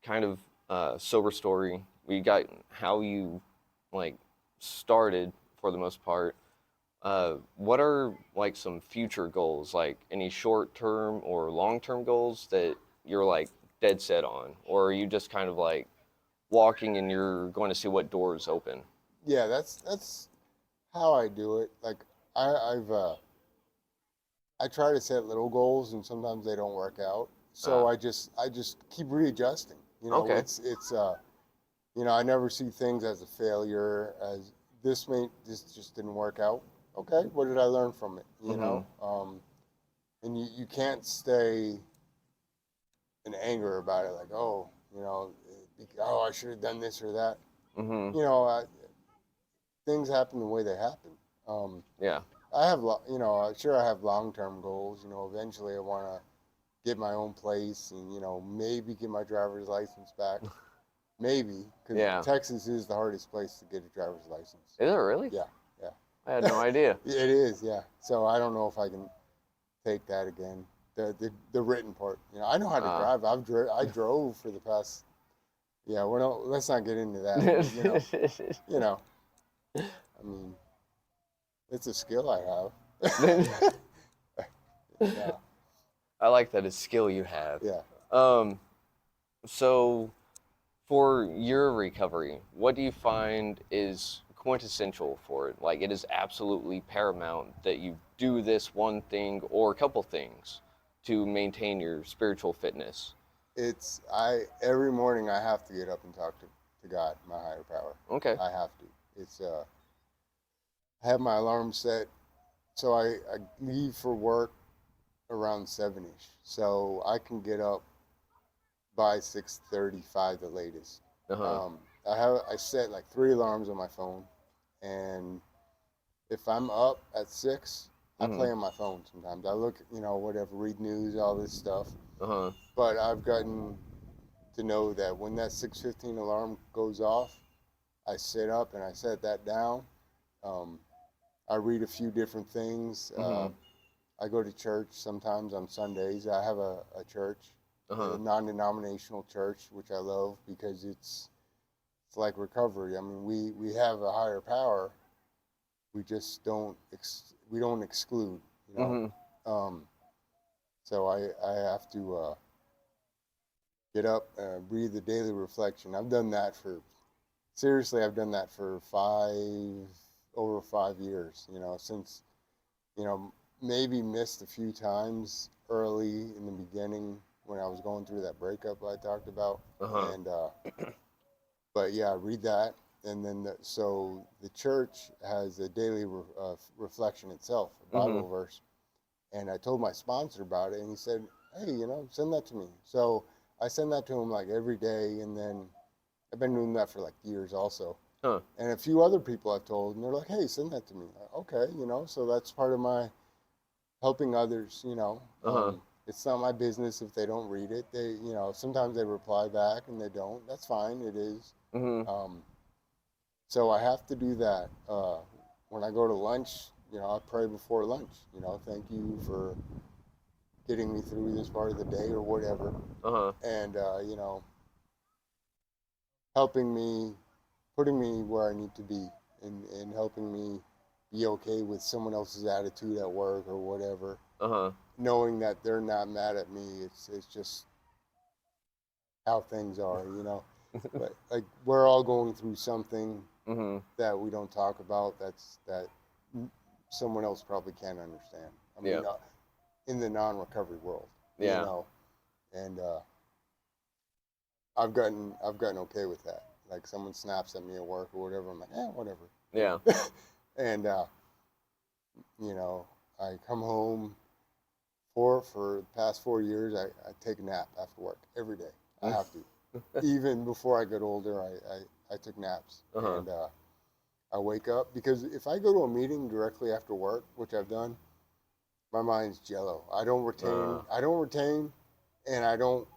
S1: kind of sober story. We got how you like started for the most part. What are like some future goals, like any short-term or long-term goals that you're like dead set on, or are you just kind of like walking and you're going to see what doors open?
S2: Yeah, that's how I do it. Like I've I try to set little goals, and sometimes they don't work out. So
S1: Ah,
S2: I just keep readjusting. You know,
S1: okay.
S2: it's you know, I never see things as a failure. As this just didn't work out. Okay, what did I learn from it? You
S1: Mm-hmm.
S2: know, and you can't stay in anger about it. Like, oh, you know, oh, I should have done this or that.
S1: Mm-hmm.
S2: You know, things happen the way they happen. Um,
S1: Yeah.
S2: I have, you know, sure I have long-term goals. You know, eventually I want to get my own place and, you know, maybe get my driver's license back. Maybe, because
S1: Yeah.
S2: Texas is the hardest place to get a driver's license.
S1: Is it really?
S2: Yeah, yeah.
S1: I had no idea.
S2: It is, yeah. So I don't know if I can take that again. The written part. You know, I know how to
S1: Uh,
S2: drive. I drove for the past. Yeah, we're not. Let's not get into that. But you know. I mean, it's a skill I have. Yeah,
S1: I like that it's skill you have.
S2: yeah.
S1: Um, so for your recovery, what do you find is quintessential for it? Like it is absolutely paramount that you do this one thing or a couple things to maintain your spiritual fitness.
S2: It's I every morning I have to get up and talk to God, my higher power.
S1: Okay.
S2: I have to. It's I have my alarm set, so I leave for work around 7ish, so I can get up by 6:35 the latest.
S1: Uh-huh.
S2: I set like 3 alarms on my phone, and if I'm up at 6, I
S1: Mm-hmm.
S2: play on my phone sometimes. I look, you know, whatever, read news, all this stuff.
S1: Uh-huh.
S2: But I've gotten to know that when that 6:15 alarm goes off, I sit up and I set that down. Um, I read a few different things.
S1: Mm-hmm.
S2: I go to church sometimes on Sundays. I have a church, a
S1: Uh-huh.
S2: non-denominational church, which I love because it's like recovery. I mean, we have a higher power. We just we don't exclude, you know.
S1: Mm-hmm.
S2: Um, so I have to get up, breathe the daily reflection. I've done that for seriously. I've done that for over 5 years. You know, since you know maybe missed a few times early in the beginning when I was going through that breakup I talked about,
S1: Uh-huh.
S2: and but yeah, read that. And then so the church has a daily reflection itself, a
S1: Mm-hmm.
S2: Bible verse. And I told my sponsor about it, and he said, "Hey, you know, send that to me." So I send that to him like every day, and then I've been doing that for like years also.
S1: Huh.
S2: And a few other people I've told, and they're like, "Hey, send that to me." Okay, you know, so that's part of my helping others. You know,
S1: Uh-huh.
S2: it's not my business if they don't read it. They, you know, sometimes they reply back and they don't. That's fine. It is.
S1: Mm-hmm.
S2: Um, so I have to do that. When I go to lunch, you know, I pray before lunch. You know, thank you for getting me through this part of the day or whatever,
S1: Uh-huh.
S2: and you know, helping me, putting me where I need to be, and helping me be okay with someone else's attitude at work or whatever.
S1: Uh-huh.
S2: Knowing that they're not mad at me, it's just how things are, you know. But like we're all going through something
S1: Mm-hmm.
S2: that we don't talk about. That someone else probably can't understand. I
S1: Yeah.
S2: mean, in the non-recovery world, you
S1: Yeah.
S2: know, and I've gotten okay with that. Like someone snaps at me at work or whatever, I'm like, whatever, you
S1: Yeah.
S2: know. And you know, I come home for the past 4 years. I take a nap after work every day. I have to. Even before I got older, I took naps,
S1: Uh-huh.
S2: and I wake up because if I go to a meeting directly after work, which I've done, my mind's jello. I don't retain, and I don't.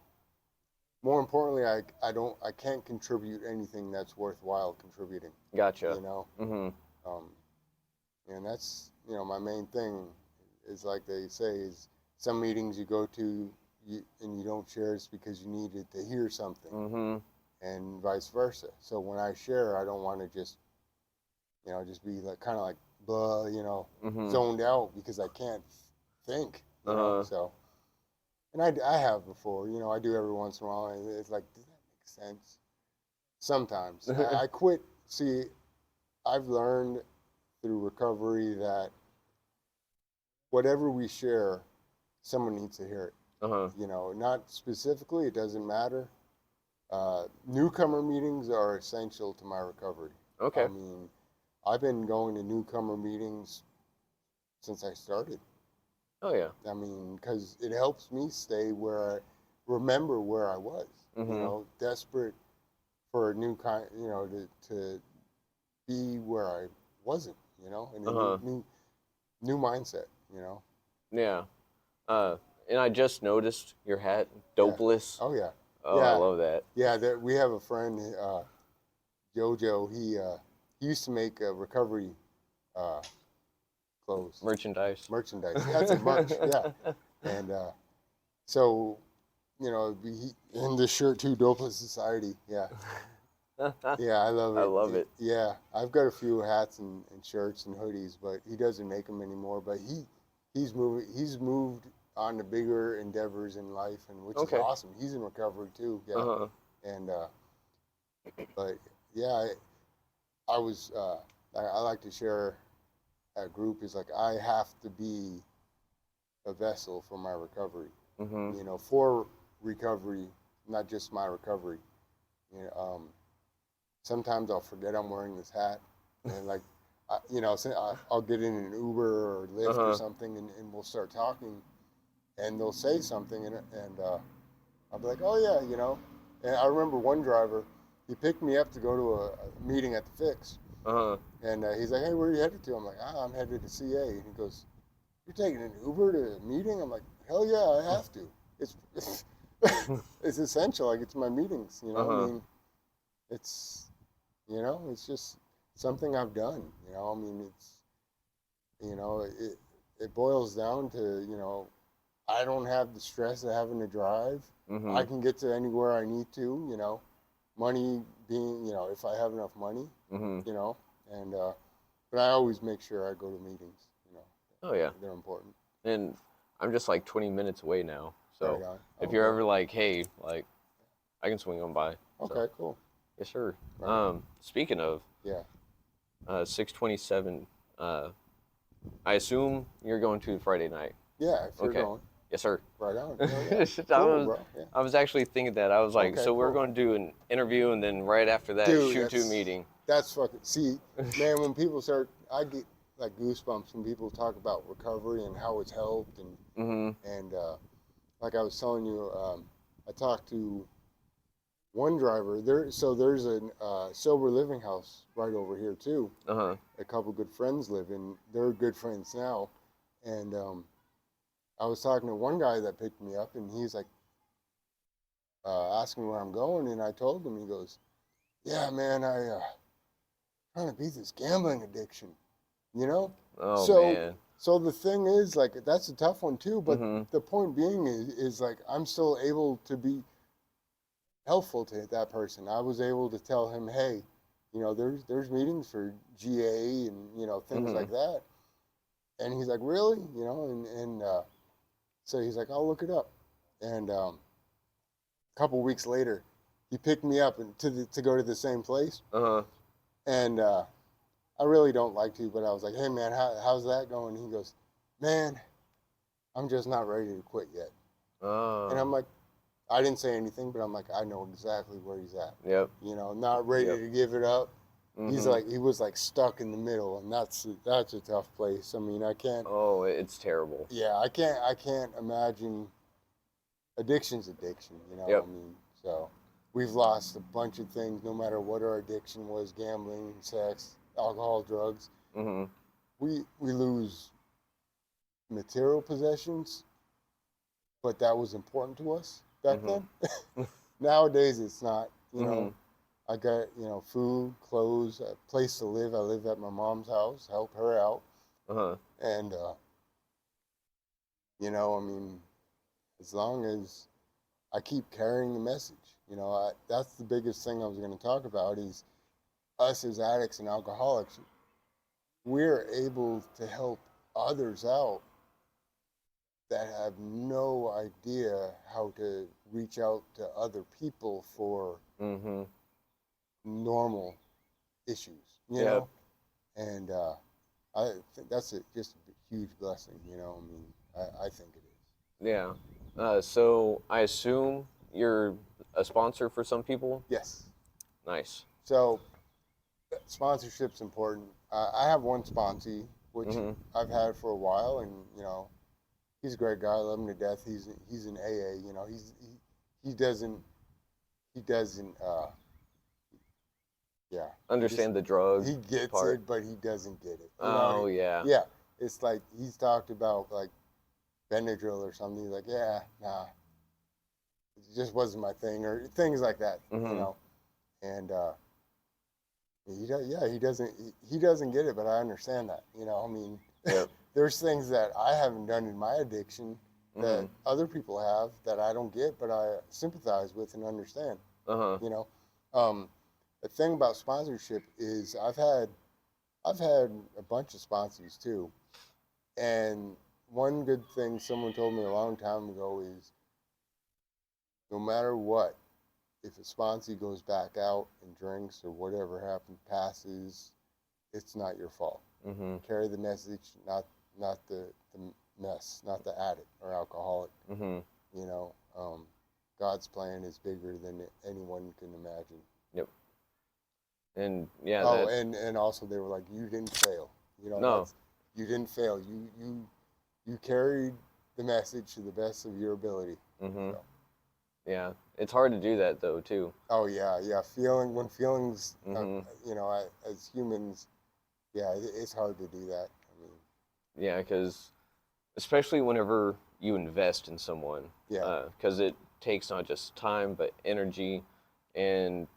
S2: More importantly, I can't contribute anything that's worthwhile contributing.
S1: Gotcha.
S2: You know,
S1: Mm-hmm.
S2: um, and that's you know my main thing is like they say is some meetings you go to and you don't share it's because you needed to hear something,
S1: Mm-hmm.
S2: and vice versa. So when I share, I don't want to just you know just be like kind of like blah, zoned out because I can't think, so. And I have before, I do every once in a while, and it's like, does that make sense? Sometimes. I quit. See, I've learned through recovery that whatever we share, someone needs to hear it. Not specifically, it doesn't matter. Newcomer meetings are essential to my recovery.
S1: Okay.
S2: I mean, I've been going to newcomer meetings since I started.
S1: Oh yeah.
S2: I mean, because it helps me remember where I was. Desperate for a new kind, to be where I wasn't, in a new mindset,
S1: Yeah. And I just noticed your hat,
S2: Yeah.
S1: dopeless.
S2: Oh yeah.
S1: Oh, I love that.
S2: Yeah, we have a friend, Jojo. He used to make recovery uh, clothes,
S1: Merchandise.
S2: That's it, merch. Yeah, and so in the shirt too, Dopeless Society. Yeah, yeah, I love it.
S1: I love it.
S2: Yeah, I've got a few hats and shirts and hoodies, but he doesn't make them anymore. But he's moved on to bigger endeavors in life, and which is awesome. He's in recovery too. Yeah, and but yeah, I was I like to share at group is like I have to be a vessel for my recovery. For recovery, not just my recovery. Sometimes I'll forget I'm wearing this hat, and like, I'll get in an Uber or Lyft or something, and we'll start talking, and they'll say something, and I'll be like, oh yeah. And I remember one driver, he picked me up to go to a meeting at the Fix, and he's like, hey, where are you headed to? I'm like, I'm headed to CA, and he goes, you're taking an Uber to a meeting? I'm like, hell yeah, I have to. It's it's essential. Like, it's my meetings. I mean, it's it's just something I've done. I mean, it's it boils down to I don't have the stress of having to drive. I can get to anywhere I need to. Money being if I have enough money. And but I always make sure I go to meetings.
S1: Oh yeah.
S2: They're important.
S1: And I'm just like 20 minutes away now. So
S2: Right on.
S1: if you're ever like, hey, like, I can swing on by.
S2: Okay,
S1: So.
S2: cool.
S1: Yes, sir.
S2: Right.
S1: Speaking of, 627. I assume you're going to Friday night.
S2: Yeah, if you're going.
S1: Yes, sir.
S2: Right on. Yeah.
S1: Cool,
S2: bro. Yeah.
S1: I was actually thinking that. I was like,
S2: Okay,
S1: so we're
S2: cool.
S1: going to do an interview, and then right after that, shoot to a meeting.
S2: That's fucking. See, man, when people start, I get like goosebumps when people talk about recovery and how it's helped, and like I was telling you, I talked to one driver there. So there's a sober living house right over here too. A couple good friends live in. They're good friends now, and I was talking to one guy that picked me up, and he's like asking where I'm going, and I told him. He goes, "Yeah, man, trying to beat this gambling addiction,
S1: Oh, man.
S2: So the thing is, like, that's a tough one too. But the point being is like I'm still able to be helpful to that person. I was able to tell him, hey, there's meetings for GA and things like that. And he's like, really, and so he's like, I'll look it up. And a couple weeks later, he picked me up to go to the same place. And I really don't like to, but I was like, hey man, how's that going? And he goes, man, I'm just not ready to quit yet. And I'm like, I didn't say anything, but I'm like, I know exactly where he's at.
S1: Yep.
S2: Not ready to give it up. He was like stuck in the middle, and that's a tough place. I mean, I can't.
S1: Oh, it's terrible.
S2: Yeah, I can't imagine. Addiction's addiction,
S1: Yep.
S2: I mean, so we've lost a bunch of things, no matter what our addiction was: gambling, sex, alcohol, drugs. We lose material possessions, but that was important to us back then. Nowadays, it's not. I got food, clothes, a place to live. I live at my mom's house, help her out, and I mean, as long as I keep carrying the message, that's the biggest thing I was going to talk about is us as addicts and alcoholics. we're able to help others out that have no idea how to reach out to other people for
S1: Mm-hmm.
S2: normal issues,
S1: Yep.
S2: And I think that's just a huge blessing, I mean, I think it is.
S1: Yeah. So I assume you're a sponsor for some people.
S2: Yes.
S1: Nice.
S2: So sponsorship's important. I have one sponsee, which
S1: Mm-hmm.
S2: I've had for a while, and he's a great guy. I love him to death. He's an AA. He doesn't yeah,
S1: Understand the drug
S2: he gets
S1: part.
S2: it, but he doesn't get it.
S1: Oh yeah.
S2: Yeah, it's like he's talked about like Benadryl or something. He's like, yeah, nah, it just wasn't my thing, or things like that.
S1: Mm-hmm.
S2: And he doesn't get it, but I understand that. I mean,
S1: Yep.
S2: there's things that I haven't done in my addiction
S1: Mm-hmm.
S2: that other people have that I don't get, but I sympathize with and understand.
S1: Uh-huh.
S2: You know, um, the thing about sponsorship is I've had a bunch of sponsors too, and one good thing someone told me a long time ago is no matter what, if a sponsee goes back out and drinks or whatever happened passes, it's not your fault.
S1: Mm-hmm.
S2: Carry the message, not the mess, not the addict or alcoholic.
S1: Mm-hmm.
S2: You know, God's plan is bigger than anyone can imagine.
S1: Yep. And yeah,
S2: Oh,
S1: that
S2: and also they were like, you didn't fail.
S1: no.
S2: That's you didn't fail. You carried the message to the best of your ability.
S1: Mm-hmm.
S2: So,
S1: Yeah. It's hard to do that though too.
S2: oh yeah. When feelings,
S1: Mm-hmm.
S2: as humans, yeah, it's hard to do that. I mean,
S1: Yeah, because especially whenever you invest in someone,
S2: yeah,
S1: because it takes not just time but energy, and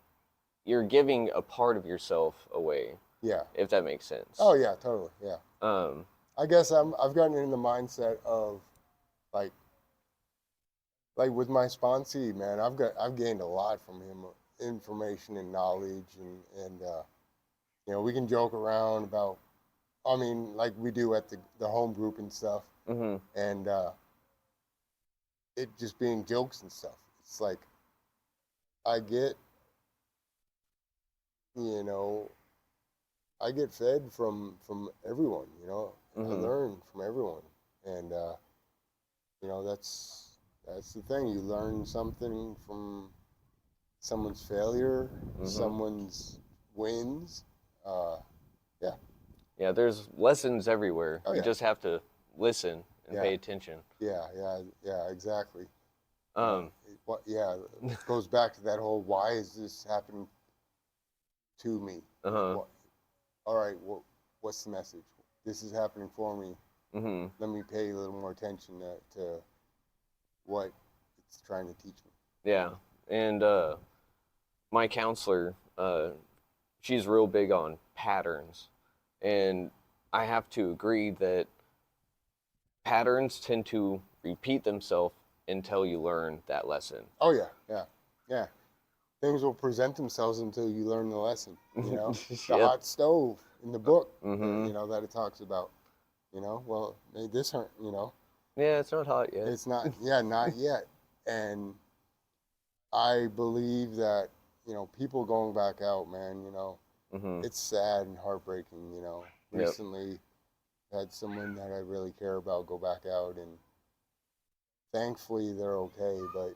S1: you're giving a part of yourself away,
S2: yeah.
S1: if that makes sense.
S2: Oh yeah, totally. Yeah.
S1: Um,
S2: I guess I've gotten in the mindset of like with my sponsee, man. I've gained a lot from him, information and knowledge, and we can joke around about. I mean, like we do at the home group and stuff,
S1: mm-hmm.
S2: and it just being jokes and stuff. It's like I get, you know, I get fed from everyone. I
S1: Mm-hmm.
S2: learn from everyone, and that's the thing. You learn something from someone's failure,
S1: Mm-hmm.
S2: someone's wins. Uh, yeah.
S1: Yeah, there's lessons everywhere.
S2: Oh
S1: You
S2: yeah.
S1: just have to listen and
S2: Yeah.
S1: pay attention.
S2: Yeah. Exactly.
S1: Um,
S2: It goes back to that whole why is this happening to me?
S1: uh-huh.
S2: What, all right. What's the message? This is happening for me.
S1: Mm-hmm.
S2: Let me pay a little more attention to what it's trying to teach me.
S1: Yeah, and my counselor, she's real big on patterns, and I have to agree that patterns tend to repeat themselves until you learn that lesson.
S2: Oh yeah. Things will present themselves until you learn the lesson. The
S1: Yep.
S2: hot stove in the book,
S1: Mm-hmm.
S2: that it talks about. Well, made this hurt.
S1: Yeah, it's not hot yet.
S2: It's not. Yeah, not yet. And I believe that people going back out, man.
S1: Mm-hmm.
S2: It's sad and heartbreaking.
S1: Yep.
S2: Recently had someone that I really care about go back out, and thankfully they're okay. But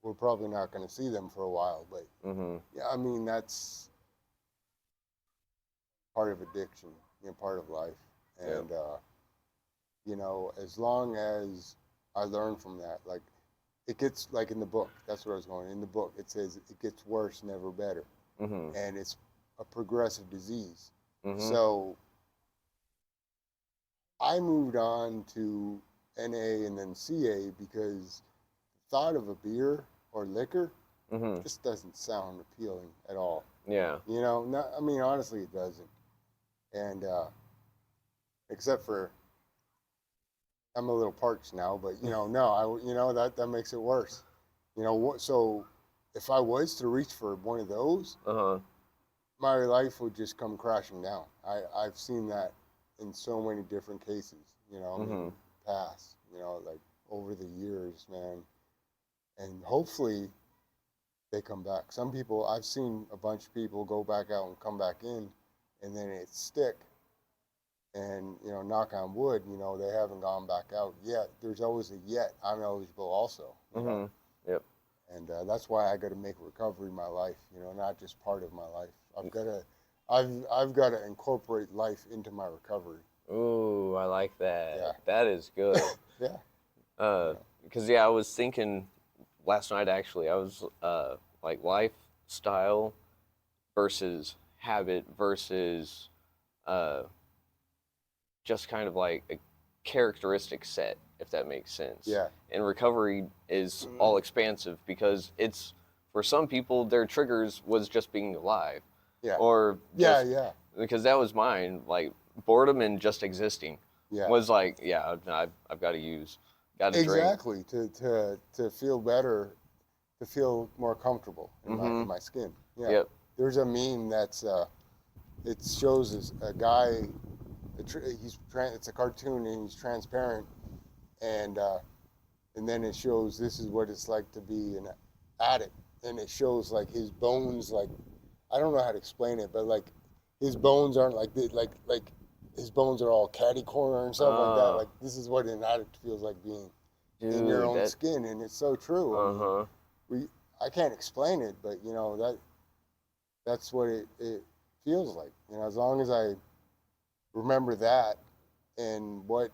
S2: we're probably not going to see them for a while. But
S1: Mm-hmm.
S2: yeah, I mean that's part of addiction, part of life,
S1: Yep.
S2: and as long as I learn from that, like it gets like in the book. That's where I was going. In the book, it says it gets worse, never better,
S1: Mm-hmm.
S2: and it's a progressive disease.
S1: Mm-hmm.
S2: So I moved on to NA and then CA because the thought of a beer or liquor
S1: Mm-hmm.
S2: just doesn't sound appealing at all.
S1: Yeah.
S2: I mean, honestly, it doesn't. And except for I'm a little parched now, but no, that makes it worse. So if I was to reach for one of those,
S1: Uh-huh.
S2: my life would just come crashing down. I've seen that in so many different cases, you know, I mean, past, you know, like over the years, man. And hopefully they come back. Some people, I've seen a bunch of people go back out and come back in, and then it stick. And, you know, knock on wood, you know, they haven't gone back out yet. There's always a yet. I'm eligible also, you know.
S1: Yep.
S2: And that's why I got to make recovery my life, you know, not just part of my life. I've got to incorporate life into my recovery.
S1: Ooh, I like that.
S2: Yeah.
S1: That is good.
S2: Yeah.
S1: Because I was thinking last night actually. I was like lifestyle versus habit versus just kind of like a characteristic set, if that makes sense.
S2: Yeah.
S1: And recovery is all expansive because it's for some people their triggers was just being alive.
S2: Yeah.
S1: Or just,
S2: Yeah.
S1: because that was mine, like boredom and just existing.
S2: Yeah.
S1: Was like, yeah, I've got to drink.
S2: Exactly. To feel better, to feel more comfortable in my skin. Yeah.
S1: Yep.
S2: There's a meme that's it shows a guy. It's a cartoon and he's transparent, and then it shows this is what it's like to be an addict, and it shows like his bones, like I don't know how to explain it, but like his bones aren't like like his bones are all catty corner and stuff like that. Like this is what an addict feels like being in your own skin, and it's so true. I mean, I can't explain it, but you know that's what it feels like. You know, as long as I remember that and what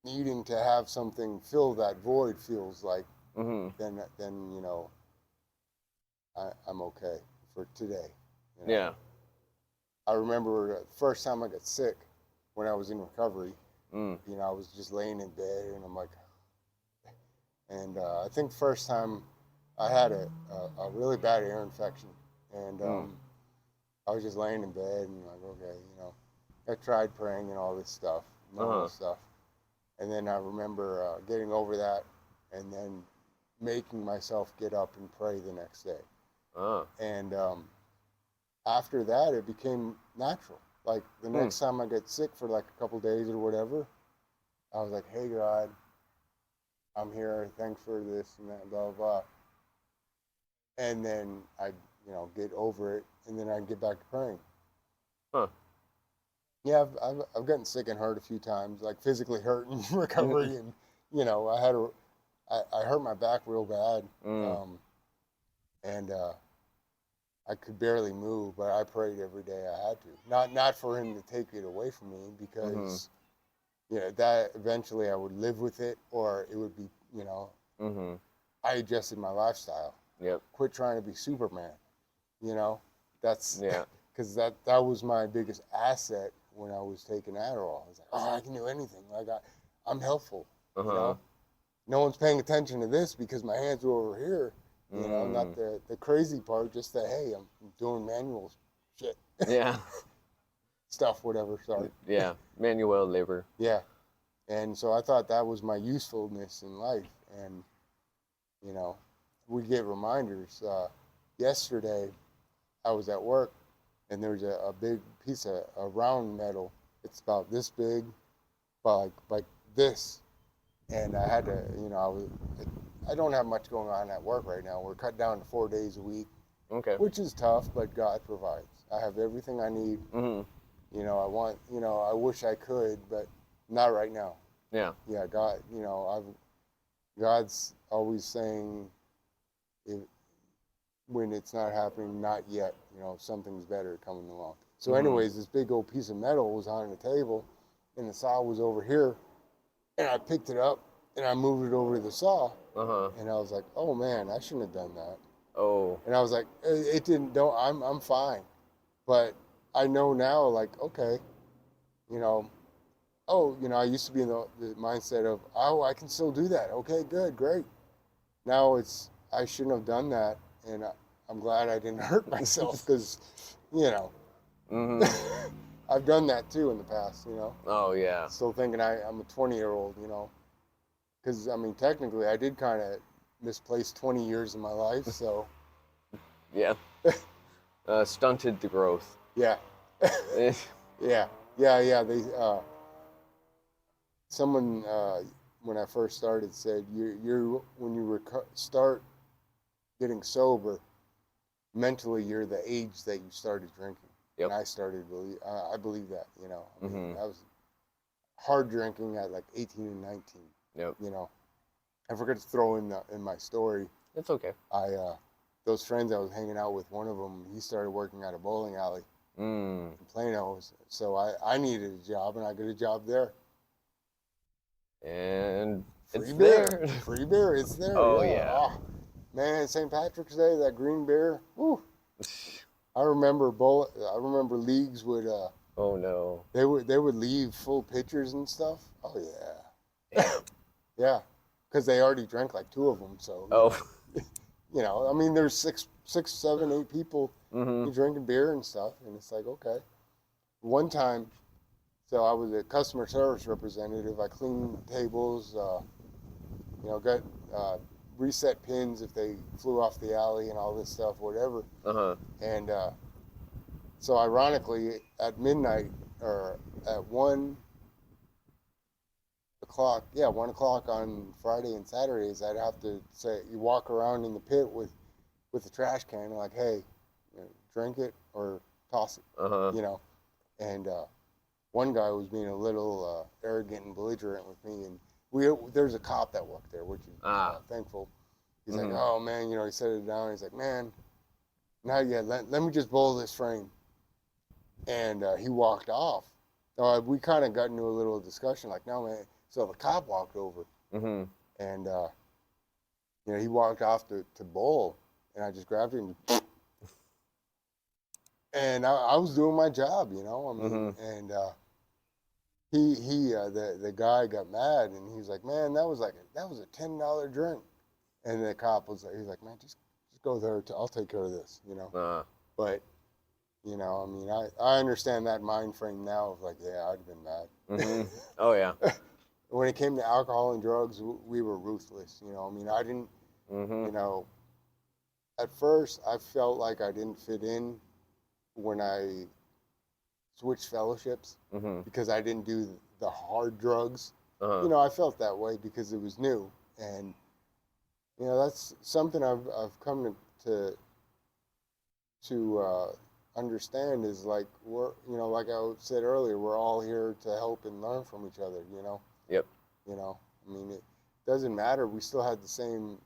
S2: needing to have something fill that void feels like, then you know I'm okay for today. You know?
S1: Yeah.
S2: I remember the first time I got sick when I was in recovery. You know, I was just laying in bed and I'm like, and I think first time I had a really bad ear infection, and I was just laying in bed and like, okay, you know, I tried praying and all this stuff, normal stuff, and then I remember getting over that, and then making myself get up and pray the next day, and after that it became natural. Like the next time I get sick for like a couple days or whatever, I was like, hey God, I'm here, thanks for this and that, blah, blah, blah. And then I, you know, get over it, and then I get back to praying. Yeah, I've gotten sick and hurt a few times, like physically hurt in recovery, and you know, I hurt my back real bad, and I could barely move, but I prayed every day I had to. Not for him to take it away from me, because you know that eventually I would live with it, or it would be, you know, I adjusted my lifestyle.
S1: Yep.
S2: Quit trying to be Superman. You know, that's because that was my biggest asset when I was taking Adderall. I was like, oh, I can do anything. Like I'm helpful. You know, no one's paying attention to this because my hands are over here. You know, not the crazy part, just that hey, I'm doing manual shit.
S1: Yeah.
S2: Stuff, whatever. Sorry.
S1: Yeah, manual labor.
S2: Yeah, and so I thought that was my usefulness in life, and you know, we get reminders. Yesterday, I was at work, and there's a big piece of a round metal. It's about this big, about like this, and I had to, you know, I don't have much going on at work right now. We're cut down to 4 days a week, which is tough, but God provides. I have everything I need. You know, I wish I could, but not right now. Yeah, God, you know, God's always saying, when it's not happening, not yet. You know, something's better coming along. So, anyways, this big old piece of metal was on the table, and the saw was over here, and I picked it up and I moved it over to the saw, and I was like, oh man, I shouldn't have done that. And I was like, it didn't. Don't. I'm fine, but I know now, like, okay, you know, I used to be in the mindset of, oh, I can still do that. Okay, good, great. Now I shouldn't have done that, and I'm glad I didn't hurt myself, because, you know, I've done that too in the past, you know.
S1: Oh, yeah.
S2: Still thinking I'm a 20-year-old, you know, because, I mean, technically I did kind of misplace 20 years of my life, so.
S1: Yeah. Stunted the growth.
S2: Yeah.
S1: Eh,
S2: Yeah. They someone when I first started said you're when you start getting sober, mentally you're the age that you started drinking.
S1: Yep.
S2: And I started believe I believe that, you know. I mean,
S1: Mm-hmm.
S2: I was hard drinking at like 18 and 19.
S1: Yep.
S2: You know, I forgot to throw in my story.
S1: It's okay.
S2: I those friends I was hanging out with, one of them, he started working at a bowling alley in Plano. So I needed a job, and I got a job there.
S1: And
S2: Free
S1: it's
S2: beer,
S1: there.
S2: free beer, it's there.
S1: Oh,
S2: yeah.
S1: yeah.
S2: Oh, man, St. Patrick's Day, that green beer. Woo. I remember leagues would
S1: Oh no.
S2: they would leave full pitchers and stuff. Oh yeah.
S1: Damn.
S2: Yeah, because they already drank like two of them. So
S1: Oh.
S2: I mean, there's six, 7, 8 people
S1: Mm-hmm.
S2: drinking beer and stuff, and it's like, okay. One time, so I was a customer service representative. I cleaned tables, got reset pins if they flew off the alley and all this stuff, whatever.
S1: Uh-huh.
S2: And so ironically, at midnight or at 1 o'clock on Friday and Saturdays, I'd have to say, you walk around in the pit with a trash can, like, hey, drink it or toss it,
S1: Uh-huh.
S2: And one guy was being a little arrogant and belligerent with me, and there's a cop that worked there, which is thankful. He's like, oh man, he set it down. He's like, man, now let me just bowl this frame, and he walked off. We kind of got into a little discussion, like, no man. So the cop walked over, and he walked off to bowl, and I just grabbed him. And I was doing my job, I mean, and the guy got mad, and he was like, man, that was a $10 drink, and the cop he's like, man, just go there, I'll take care of this, But I mean, I understand that mind frame now of like, yeah, I'd have been mad.
S1: Oh yeah.
S2: When it came to alcohol and drugs, we were ruthless. I mean, I didn't, at first I felt like I didn't fit in when I switched fellowships because I didn't do the hard drugs. I felt that way because it was new, and that's something I've come to understand is like we're like I said earlier, we're all here to help and learn from each other.
S1: Yep.
S2: I mean, it doesn't matter. We still had the same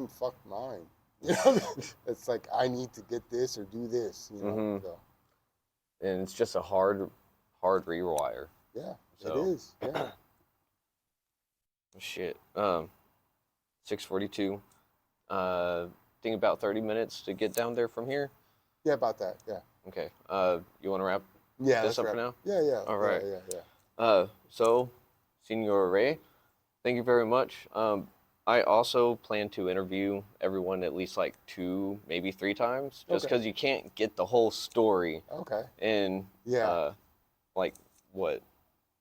S2: fucked mind. It's like I need to get this or do this. So.
S1: And it's just a hard rewire.
S2: Yeah,
S1: so.
S2: It is. Yeah.
S1: Shit. 6:42. Think about 30 minutes to get down there from here.
S2: Yeah, about that. Yeah.
S1: Okay. You want to wrap
S2: this
S1: up for now?
S2: Yeah.
S1: All right.
S2: Yeah.
S1: So, Senor Ray, thank you very much. I also plan to interview everyone at least like 2, maybe 3 times, just because you can't get the whole story.
S2: Okay.
S1: In like what,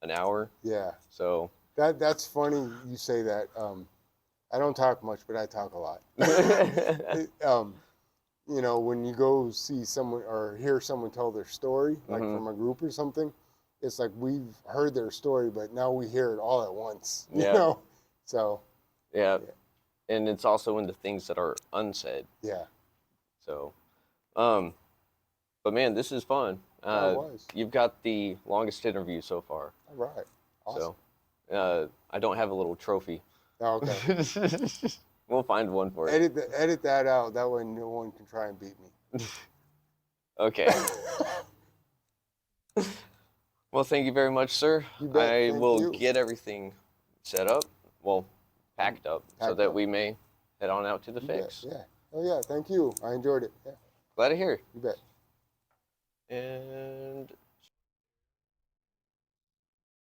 S1: an hour?
S2: Yeah.
S1: So.
S2: That's funny you say that. I don't talk much, but I talk a lot. When you go see someone or hear someone tell their story, like from a group or something, it's like we've heard their story, but now we hear it all at once. So.
S1: Yeah. And it's also in the things that are unsaid.
S2: Yeah.
S1: So, but man, this is fun.
S2: It was.
S1: You've got the longest interview so far.
S2: All right. Awesome.
S1: So, I don't have a little trophy.
S2: Oh, okay.
S1: We'll find one for you.
S2: Edit that out. That way no one can try and beat me.
S1: Okay. Well, thank you very much, sir.
S2: You bet.
S1: I
S2: Thank
S1: will
S2: you.
S1: get everything set up. Well, packed up so that we may head on out to the fix.
S2: Yeah. Oh yeah. Thank you. I enjoyed it. Yeah.
S1: Glad to hear.
S2: You bet.
S1: And